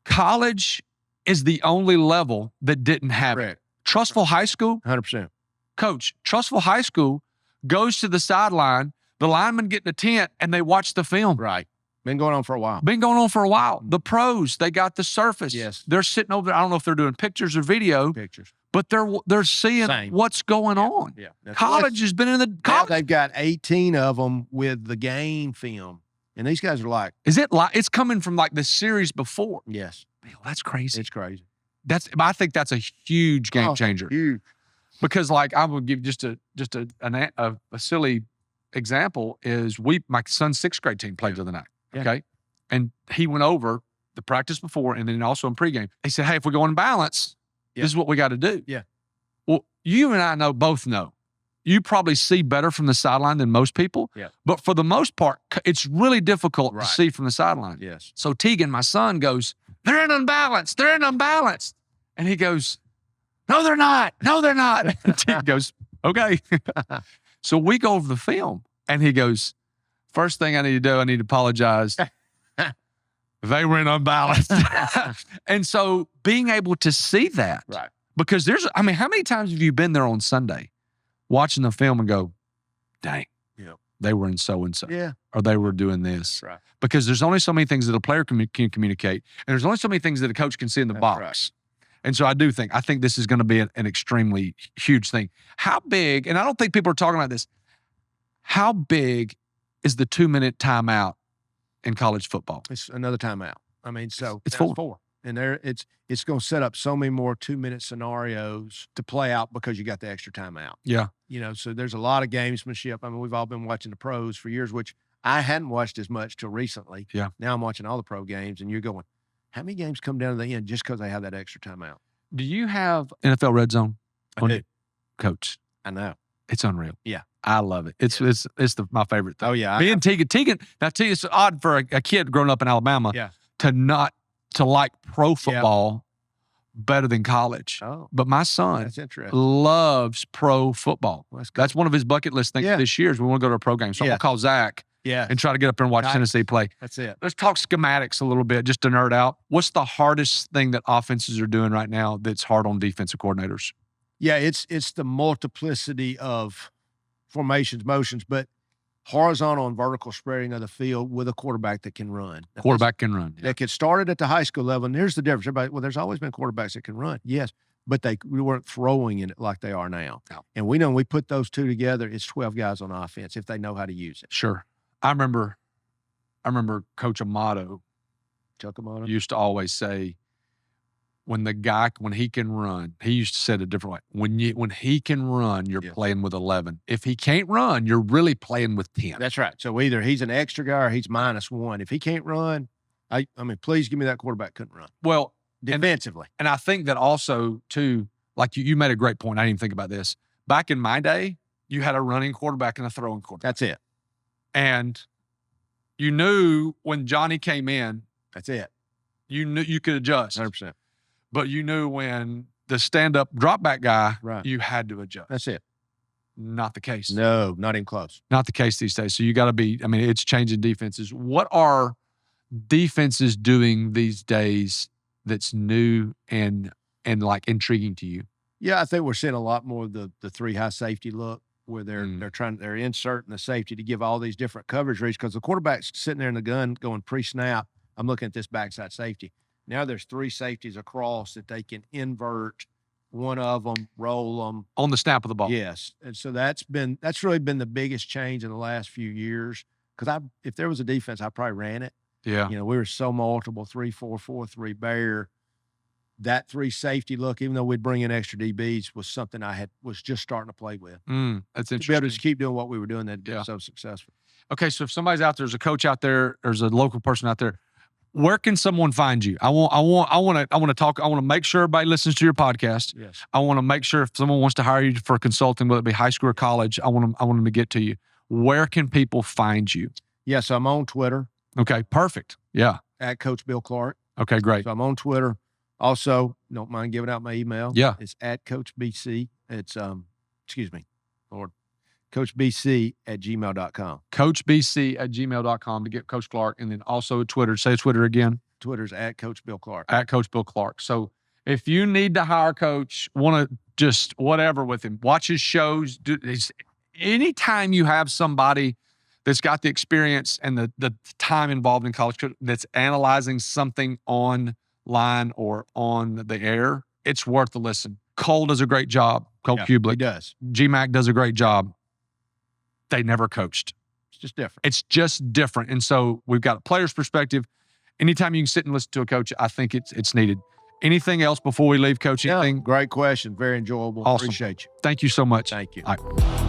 B: College is the only level that didn't have it. Trussville High School,
A: 100%.
B: Coach, Trussville High School goes to the sideline, the linemen get in the tent, and they watch the film.
A: Right. Been going on for a while.
B: Been going on for a while. The pros, they got the surface.
A: Yes.
B: They're sitting over there. I don't know if they're doing pictures or video.
A: Pictures.
B: But they're seeing what's going on.
A: Yeah.
B: College has been in the college.
A: They've got 18 of them with the game film. And these guys are like.
B: Is it like it's coming from like the series before?
A: Yes.
B: Man, that's crazy.
A: It's crazy.
B: I think that's a huge game changer.
A: Huge.
B: Because like I would give just a silly example is my son's 6th grade team played the other night.
A: Yeah.
B: Okay. And he went over the practice before and then also in pregame. He said, hey, if we go in balance, this is what we got to do.
A: Yeah.
B: Well, you and I both know. You probably see better from the sideline than most people.
A: Yeah.
B: But for the most part, it's really difficult to see from the sideline.
A: Yes.
B: So Tegan, my son, goes, they're in unbalanced. They're in unbalanced. And he goes, no, they're not. No, they're not. And Tegan goes, okay. So we go over the film and he goes, first thing I need to do, I need to apologize. They were in unbalanced. And so being able to see that,
A: right?
B: Because how many times have you been there on Sunday watching the film and go, dang, they were in so-and-so.
A: Yeah.
B: Or they were doing this.
A: Right.
B: Because there's only so many things that a player can communicate. And there's only so many things that a coach can see in the box. Right. And so I think this is going to be an extremely huge thing. How big, and I don't think people are talking about this, how big is the 2-minute timeout in college football?
A: It's another timeout. I mean, so
B: it's 4.
A: And it's going to set up so many more 2-minute scenarios to play out because you got the extra timeout.
B: Yeah.
A: So there's a lot of gamesmanship. I mean, we've all been watching the pros for years, which I hadn't watched as much till recently.
B: Yeah.
A: Now I'm watching all the pro games, and you're going, how many games come down to the end just because they have that extra timeout?
B: Do you have NFL Red Zone?
A: I do.
B: Coach.
A: I know.
B: It's unreal.
A: Yeah.
B: I love it. It's my favorite thing.
A: Oh, yeah.
B: Me and Tegan, now Tegan, it's odd for a kid growing up in Alabama to like pro football better than college.
A: Oh.
B: But my son
A: That's interesting.
B: loves pro football.
A: Well,
B: that's one of his bucket list things this year is we want to go to a pro game. So I'm going to call Zach and try to get up there and watch Tennessee play.
A: That's it.
B: Let's talk schematics a little bit just to nerd out. What's the hardest thing that offenses are doing right now that's hard on defensive coordinators?
A: Yeah, it's the multiplicity of formations, motions, but horizontal and vertical spreading of the field with a quarterback that can run.
B: Quarterback can run.
A: That gets started at the high school level. And here's the difference. Everybody, well, there's always been quarterbacks that can run. Yes, but we weren't throwing in it like they are now.
B: No.
A: And we know when we put those two together, it's 12 guys on offense if they know how to use it.
B: Sure. I remember Coach Amato
A: Chuck Amato
B: used to always say, when he can run, he used to say it a different way. When he can run, you're playing with 11. If he can't run, you're really playing with 10.
A: That's right. So either he's an extra guy or he's -1. If he can't run, I mean, please give me that quarterback couldn't run.
B: Well,
A: defensively.
B: And I think that also, too, like you made a great point. I didn't even think about this. Back in my day, you had a running quarterback and a throwing quarterback.
A: That's it.
B: And you knew when Johnny came in.
A: That's it.
B: You knew you could adjust.
A: 100%.
B: But you knew when the stand-up drop-back guy, you had to adjust.
A: That's it.
B: Not the case.
A: No, not even close.
B: Not the case these days. So you got to be, I mean, it's changing defenses. What are defenses doing these days that's new and like intriguing to you?
A: Yeah, I think we're seeing a lot more of the 3 high safety look where they're inserting the safety to give all these different coverage reads because the quarterback's sitting there in the gun going pre-snap. I'm looking at this backside safety. Now there's 3 safeties across that they can invert one of them, roll them
B: on the snap of the ball.
A: Yes, and so that's really been the biggest change in the last few years. Because if there was a defense, I probably ran it.
B: Yeah,
A: we were so multiple 3-4, 4-3 bear. That 3 safety look, even though we'd bring in extra DBs, was something I was just starting to play with.
B: That's interesting.
A: To be able to just keep doing what we were doing, that'd be so successful.
B: Okay, so if somebody's out there, there's a coach out there, there's a local person out there. Where can someone find you? I want to talk. I want to make sure everybody listens to your podcast.
A: Yes.
B: I want to make sure if someone wants to hire you for consulting, whether it be high school or college, I want them to get to you. Where can people find you?
A: Yeah, so I'm on Twitter.
B: Okay, perfect. Yeah.
A: At Coach Bill Clark.
B: Okay, great.
A: So I'm on Twitter. Also, don't mind giving out my email.
B: Yeah.
A: It's at Coach BC. It's CoachBC@gmail.com.
B: CoachBC@gmail.com to get Coach Clark. And then also Twitter. Say Twitter again.
A: Twitter's at Coach Bill Clark.
B: At Coach Bill Clark. So if you need to hire a coach, want to just whatever with him, watch his shows. Anytime you have somebody that's got the experience and the time involved in college that's analyzing something online or on the air, it's worth the listen. Cole does a great job. Cole Kublik.
A: He does.
B: GMAC does a great job. They never coached.
A: It's just different.
B: It's just different. And so we've got a player's perspective. Anytime you can sit and listen to a coach, I think it's needed. Anything else before we leave, Coach? Anything?
A: Great question. Very enjoyable.
B: Awesome.
A: Appreciate you.
B: Thank you so much.
A: Thank you.
B: All right.